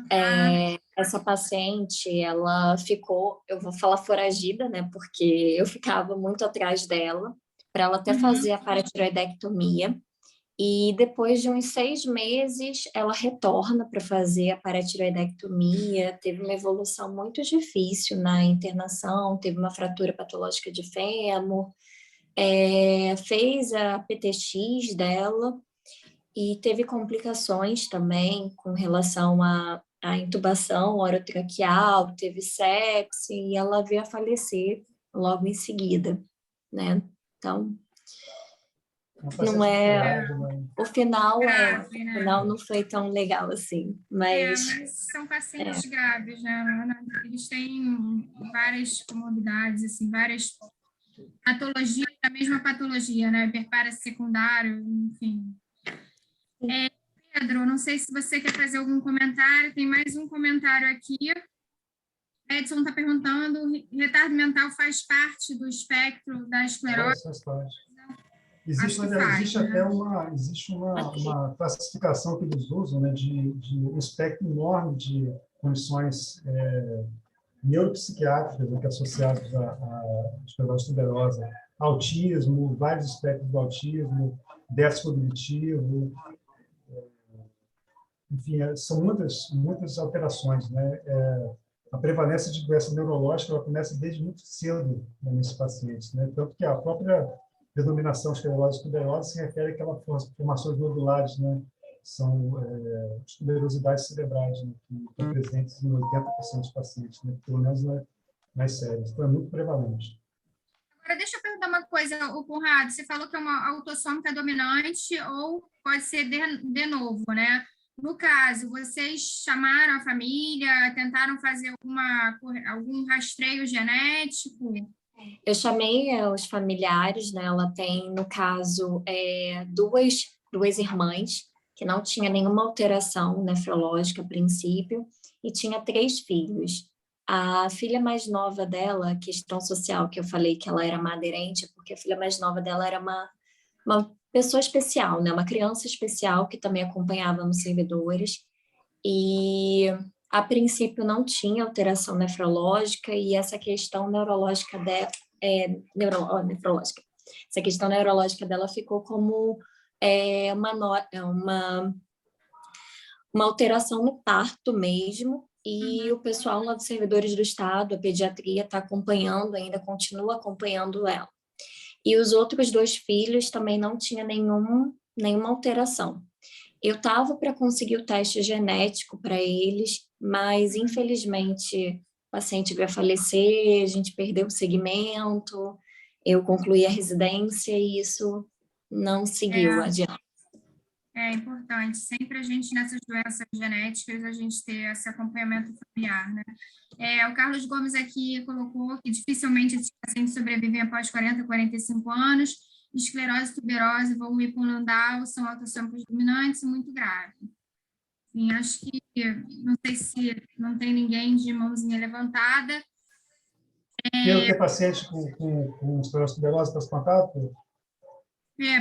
[SPEAKER 4] essa paciente, ela ficou, eu vou falar foragida, né? Porque eu ficava muito atrás dela, para ela até fazer a paratiroidectomia. E depois de uns 6 meses, ela retorna para fazer a paratiroidectomia. Teve uma evolução muito difícil na internação, teve uma fratura patológica de fêmur, fez a PTX dela e teve complicações também com relação à intubação orotraqueal, teve sepse e ela veio a falecer logo em seguida, né? Então, não é... O final não foi tão legal assim,
[SPEAKER 3] mas são pacientes graves, né? Eles têm várias comorbidades, assim, várias patologias, a mesma patologia, né? Hiperpares secundário, enfim. Pedro, não sei se você quer fazer algum comentário, tem mais um comentário aqui. Edson está perguntando, retardo mental faz parte do espectro da esclerose?
[SPEAKER 1] Existe até uma classificação que eles usam, né, de um espectro enorme de condições neuropsiquiátricas, né, que associadas à esclerose tuberosa, autismo, vários espectros do autismo, déficit cognitivo, enfim, são muitas alterações, né? A prevalência de doença neurológica ela começa desde muito cedo, né, nesses pacientes, né? Tanto que a própria denominação esclerose tuberosa se refere àquelas formações nodulares, né? São tuberosidades cerebrais, né, que estão presentes em 80% dos pacientes, né? Pelo menos mais sérias. Então, é muito prevalente.
[SPEAKER 3] Agora, deixa eu perguntar uma coisa, Conrado. Você falou que é uma autossômica dominante ou pode ser de novo, né? No caso, vocês chamaram a família, tentaram fazer algum rastreio genético?
[SPEAKER 4] Eu chamei os familiares, né? Ela tem, no caso, duas irmãs, que não tinha nenhuma alteração nefrológica a princípio, e tinha 3 filhos. A filha mais nova dela, questão social, que eu falei que ela era má aderente, porque a filha mais nova dela era uma pessoa especial, né? Uma criança especial que também acompanhava nos servidores, e a princípio não tinha alteração nefrológica, e essa questão neurológica nefrológica. Essa questão neurológica dela ficou como uma alteração no parto mesmo, e o pessoal lá dos servidores do Estado, a pediatria, está acompanhando ainda, continua acompanhando ela. E os outros 2 filhos também não tinha nenhuma alteração. Eu estava para conseguir o teste genético para eles, mas infelizmente o paciente veio a falecer, a gente perdeu o segmento, eu concluí a residência e isso não seguiu adiante.
[SPEAKER 3] É importante, sempre a gente, nessas doenças genéticas, a gente ter esse acompanhamento familiar, né? O Carlos Gomes aqui colocou que dificilmente esses pacientes sobrevivem após 40, 45 anos, esclerose tuberosa, volume pulmonal são autossômicos dominantes e muito grave. Enfim, acho que, não sei se não tem ninguém de mãozinha levantada.
[SPEAKER 1] Pedro, tem paciente com esclerose tuberosa transplantado?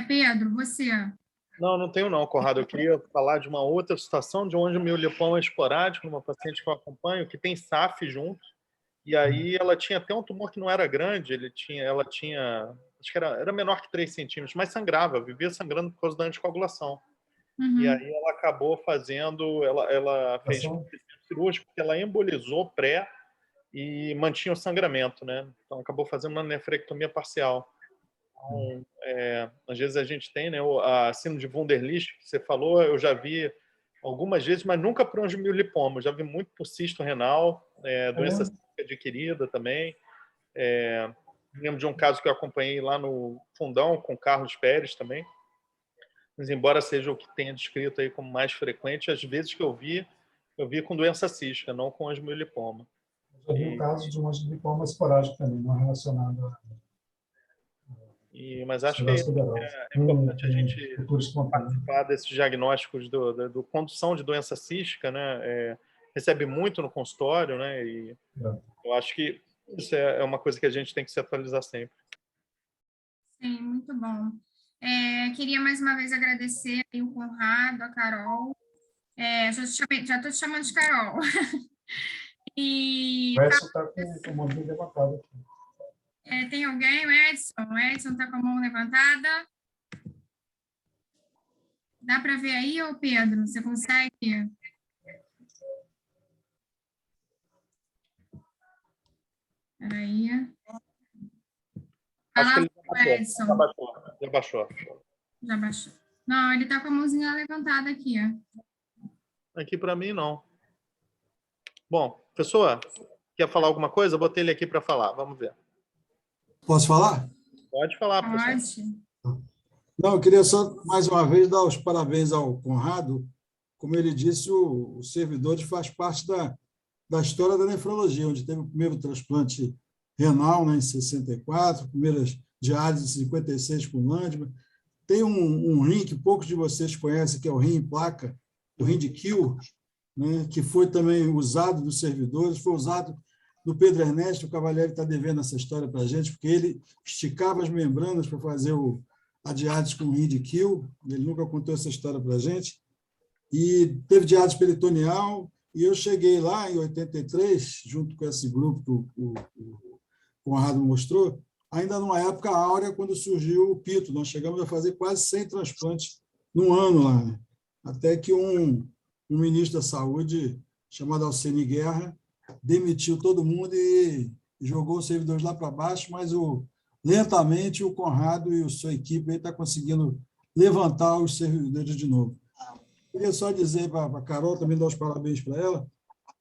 [SPEAKER 3] Pedro, você...
[SPEAKER 2] Não tenho não, Conrado. Eu queria falar de uma outra situação, de onde o meu lipoma é esporádico, numa paciente que eu acompanho, que tem SAF junto, E aí ela tinha até um tumor que não era grande, ela tinha, acho que era menor que 3 centímetros, mas sangrava, vivia sangrando por causa da anticoagulação. E
[SPEAKER 3] Uhum.
[SPEAKER 2] aí ela acabou fazendo, ela fez um procedimento cirúrgico, porque ela embolizou pré e mantinha o sangramento, né? Então acabou fazendo uma nefrectomia parcial. Então, às vezes a gente tem, né, a síndrome de Wunderlich, que você falou, eu já vi algumas vezes, mas nunca por angiomilipoma. Eu já vi muito por cisto renal, doença adquirida também. Lembro de um caso que eu acompanhei lá no Fundão, com Carlos Pérez também. Mas embora seja o que tenha descrito aí como mais frequente, às vezes que eu vi com doença cística, não com angiomilipoma.
[SPEAKER 1] Eu vi o caso de um angiolipoma esporádico também, não relacionado a
[SPEAKER 2] Mas acho que
[SPEAKER 1] esclerose tuberosa.
[SPEAKER 2] é importante a gente
[SPEAKER 1] Cultura espontânea.
[SPEAKER 2] participar desses diagnósticos do condução de doença cística, né? Recebe muito no consultório, né? E eu acho que isso é uma coisa que a gente tem que se atualizar sempre.
[SPEAKER 3] Sim, muito bom. Queria mais uma vez agradecer aí o Conrado, a Carol. Já estou te chamando de Carol. E
[SPEAKER 1] O Edson está com a mão levantada aqui.
[SPEAKER 3] tem alguém? O Edson está com a mão levantada? Dá para ver aí, ô Pedro? Você consegue? Peraí.
[SPEAKER 2] Acho que ele
[SPEAKER 3] Edson.
[SPEAKER 2] já baixou.
[SPEAKER 3] Já baixou. Não, ele está com a mãozinha levantada aqui.
[SPEAKER 2] Aqui para mim, não. Bom, pessoa, quer falar alguma coisa? Eu botei ele aqui para falar. Vamos ver.
[SPEAKER 5] Posso falar?
[SPEAKER 2] Pode falar, professor.
[SPEAKER 3] Pode.
[SPEAKER 5] Não, eu queria só, mais uma vez, dar os parabéns ao Conrado. Como ele disse, o servidor faz parte da história da nefrologia, onde teve o primeiro transplante renal, né, em 64, primeiras diálises em 56 com Landman. Tem um rim que poucos de vocês conhecem, que é o rim em placa, o rim de Kiel, né, que foi também usado dos servidores, foi usado do Pedro Ernesto. O Cavalieri está devendo essa história para a gente, porque ele esticava as membranas para fazer a diálise com o rim de Kiel. Ele nunca contou essa história para a gente. E teve diálise peritoneal, e eu cheguei lá em 83, junto com esse grupo que o Conrado mostrou, ainda numa época áurea, quando surgiu o Pito. Nós chegamos a fazer quase 100 transplantes num ano lá, né? Até que um ministro da Saúde, chamado Alcine Guerra, demitiu todo mundo e jogou os servidores lá para baixo, mas lentamente o Conrado e a sua equipe estão conseguindo levantar os servidores de novo. Queria só dizer para a Carol, também dar os parabéns para ela,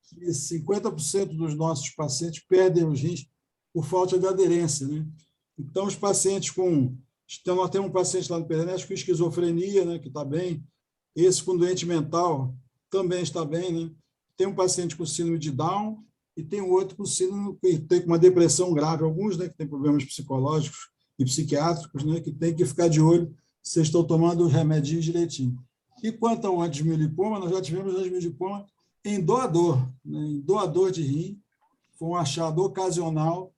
[SPEAKER 5] que 50% dos nossos pacientes perdem os rins por falta de aderência, né? Então, os pacientes nós temos um paciente lá no Pernambuco com esquizofrenia, né, que está bem. Esse com doente mental também está bem, né? Tem um paciente com síndrome de Down e tem outro com síndrome que tem uma depressão grave. Alguns, né, que têm problemas psicológicos e psiquiátricos, né, que tem que ficar de olho se estão tomando os remedinhos direitinho. E quanto ao angiomilipoma, nós já tivemos angiomilipoma em doador, né, em doador de rim. Foi um achado ocasional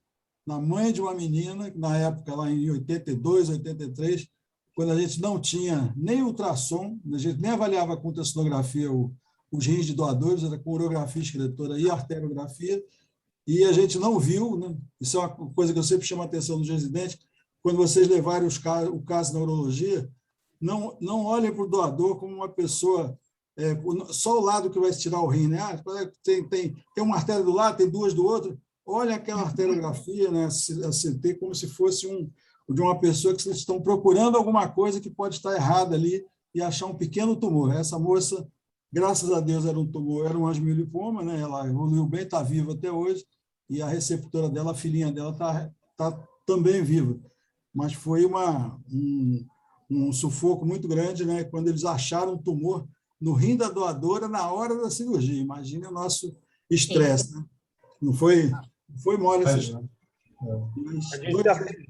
[SPEAKER 5] na mãe de uma menina, na época, lá em 82, 83, quando a gente não tinha nem ultrassom, a gente nem avaliava com ultrassonografia os rins de doadores, era com urografia excretora e arteriografia, e a gente não viu, né? Isso é uma coisa que eu sempre chamo a atenção dos residentes, quando vocês levarem o caso na urologia, não olhem para o doador como uma pessoa, só o lado que vai se tirar o rim, né? Tem uma artéria do lado, tem duas do outro, olha aquela arteriografia, né, a CT, como se fosse de uma pessoa que vocês estão procurando alguma coisa que pode estar errada ali e achar um pequeno tumor. Essa moça, graças a Deus, era um angiomilipoma, né? Ela evoluiu bem, está viva até hoje, e a receptora dela, a filhinha dela, está também viva. Mas foi um sufoco muito grande, né, quando eles acharam um tumor no rim da doadora na hora da cirurgia. Imagine o nosso estresse, né? Não foi mole essa história.
[SPEAKER 2] A gente já fez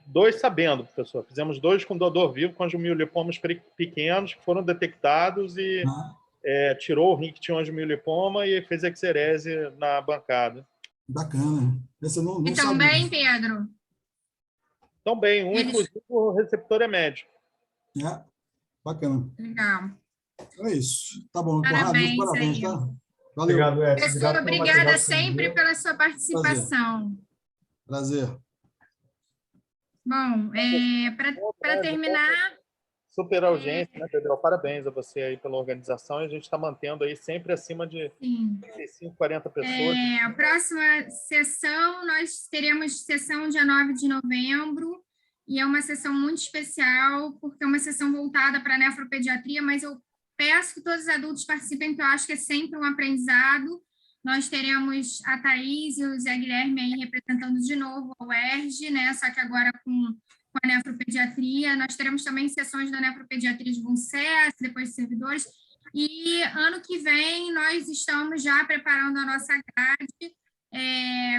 [SPEAKER 2] dois sabendo, professor. Fizemos 2 com doador vivo, com angiomilipomas pequenos que foram detectados e tirou o rim que tinha angiomilipoma e fez exerese na bancada.
[SPEAKER 5] Bacana. Essa não
[SPEAKER 3] E
[SPEAKER 5] sabia.
[SPEAKER 3] também, Pedro?
[SPEAKER 2] Também, inclusive, o receptor é médico.
[SPEAKER 5] Bacana.
[SPEAKER 3] Legal.
[SPEAKER 5] É isso. Tá bom.
[SPEAKER 3] Parabéns,
[SPEAKER 5] Parabéns, tá? Valeu.
[SPEAKER 1] Obrigado, Edson.
[SPEAKER 3] Professor,
[SPEAKER 1] Obrigado pelo
[SPEAKER 3] obrigada
[SPEAKER 1] material que você me
[SPEAKER 3] sempre
[SPEAKER 1] deu.
[SPEAKER 3] pela sua participação.
[SPEAKER 5] Prazer.
[SPEAKER 3] Bom, para terminar,
[SPEAKER 2] Super audiência, né, Pedro? Parabéns a você aí pela organização. E a gente está mantendo aí sempre acima de
[SPEAKER 3] sim.
[SPEAKER 2] 35, 40 pessoas.
[SPEAKER 3] A próxima sessão, nós teremos sessão dia 9 de novembro, e é uma sessão muito especial, porque é uma sessão voltada para a nefropediatria, mas eu peço que todos os adultos participem, porque eu acho que é sempre um aprendizado. Nós teremos a Thaís e o Zé Guilherme aí representando de novo a UERJ, né? Só que agora com a nefropediatria. Nós teremos também sessões da nefropediatria de Buncés, depois de servidores. E ano que vem nós estamos já preparando a nossa grade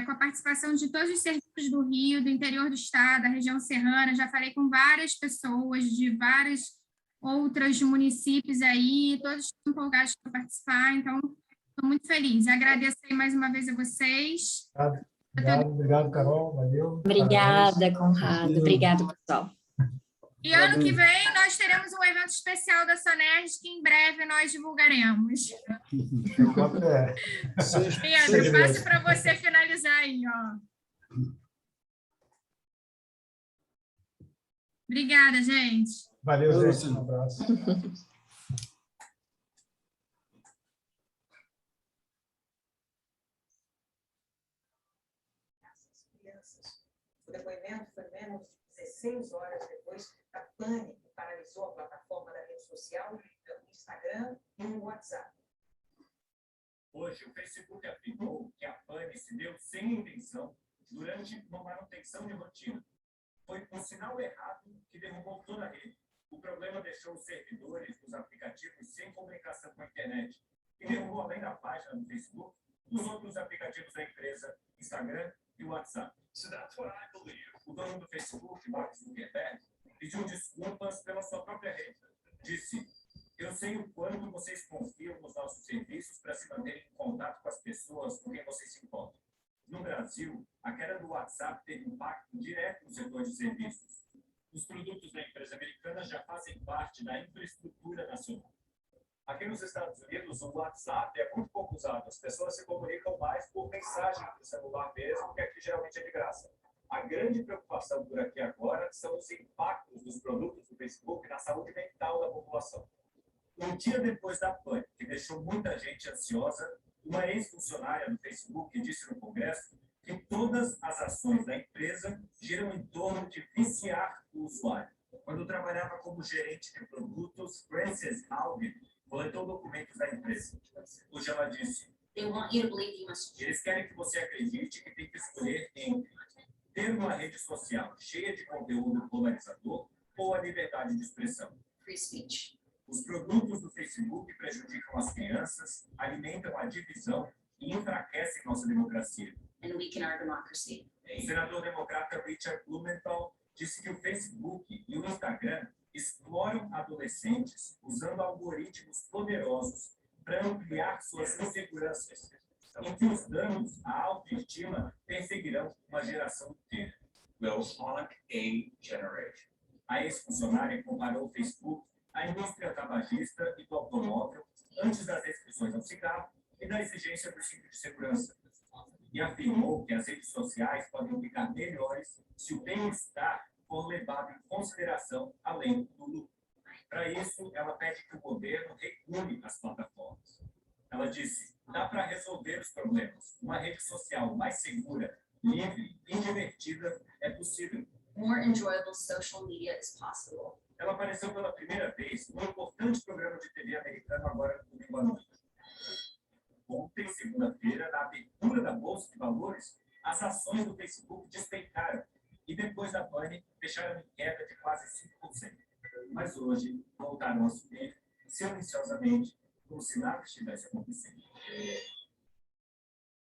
[SPEAKER 3] com a participação de todos os serviços do Rio, do interior do estado, da região serrana. Já falei com várias pessoas de vários outros municípios aí, todos estão empolgados para participar, então estou muito feliz. Agradeço aí mais uma vez a vocês.
[SPEAKER 1] Obrigado, Carol. Valeu.
[SPEAKER 4] Obrigada,
[SPEAKER 1] Parabéns.
[SPEAKER 4] Conrado. Obrigada, pessoal.
[SPEAKER 3] E ano que vem nós teremos um evento especial da Sonerj que em breve nós divulgaremos. Pedro, passo para você finalizar aí, ó. Obrigada, gente.
[SPEAKER 1] Valeu, gente. Um abraço.
[SPEAKER 6] O depoimento foi menos de 16 horas depois da pane que paralisou a plataforma da rede social, o Instagram e o WhatsApp.
[SPEAKER 7] Hoje, o Facebook afirmou que a pane se deu sem intenção durante uma manutenção de rotina. Foi um sinal errado que derrubou toda a rede. O problema deixou os servidores dos aplicativos sem comunicação com a internet e derrubou, além da página do Facebook, os outros aplicativos da empresa, Instagram e WhatsApp. O dono do Facebook, Mark Zuckerberg, pediu desculpas pela sua própria rede. Disse: "Eu sei o quanto vocês confiam nos nossos serviços para se manterem em contato com as pessoas com quem vocês se encontram. No Brasil, a queda do WhatsApp teve impacto direto no setor de serviços. Os produtos da empresa americana já fazem parte da infraestrutura nacional. Aqui nos Estados Unidos, o WhatsApp é muito pouco usado. As pessoas se comunicam mais por mensagem do celular mesmo, que aqui geralmente é de graça. A grande preocupação por aqui agora são os impactos dos produtos do Facebook na saúde mental da população. Um dia depois da pane, que deixou muita gente ansiosa, uma ex-funcionária do Facebook disse no Congresso que todas as ações da empresa giram em torno de viciar o usuário. Quando trabalhava como gerente de produtos, Frances Haugen coletou documentos da empresa. Hoje ela disse: "Eles querem que você acredite que tem que escolher entre ter uma rede social cheia de conteúdo polarizador ou a liberdade de expressão. Os produtos do Facebook prejudicam as crianças, alimentam a divisão e enfraquecem nossa democracia." O senador democrata Richard Blumenthal disse que o Facebook e o Instagram exploram adolescentes usando algoritmos poderosos para ampliar suas inseguranças, em que os danos à autoestima perseguirão uma geração inteira. A ex-funcionária comparou o Facebook à indústria tabagista e do automóvel antes das restrições ao cigarro e da exigência do cinto de segurança. E afirmou que as redes sociais podem ficar melhores se o bem-estar for levado em consideração além do lucro. Para isso, ela pede que o governo regule as plataformas. Ela disse: "Dá para resolver os problemas. Uma rede social mais segura, livre e divertida é possível."
[SPEAKER 8] More enjoyable social media is possible.
[SPEAKER 7] Ela apareceu pela primeira vez num importante programa de TV americano agora no domingo à noite. Ontem, segunda-feira, na abertura da Bolsa de Valores, as ações do Facebook despencaram e depois da pane fecharam em queda de quase 5%. Mas hoje voltaram a subir silenciosamente, como se nada estivesse acontecendo.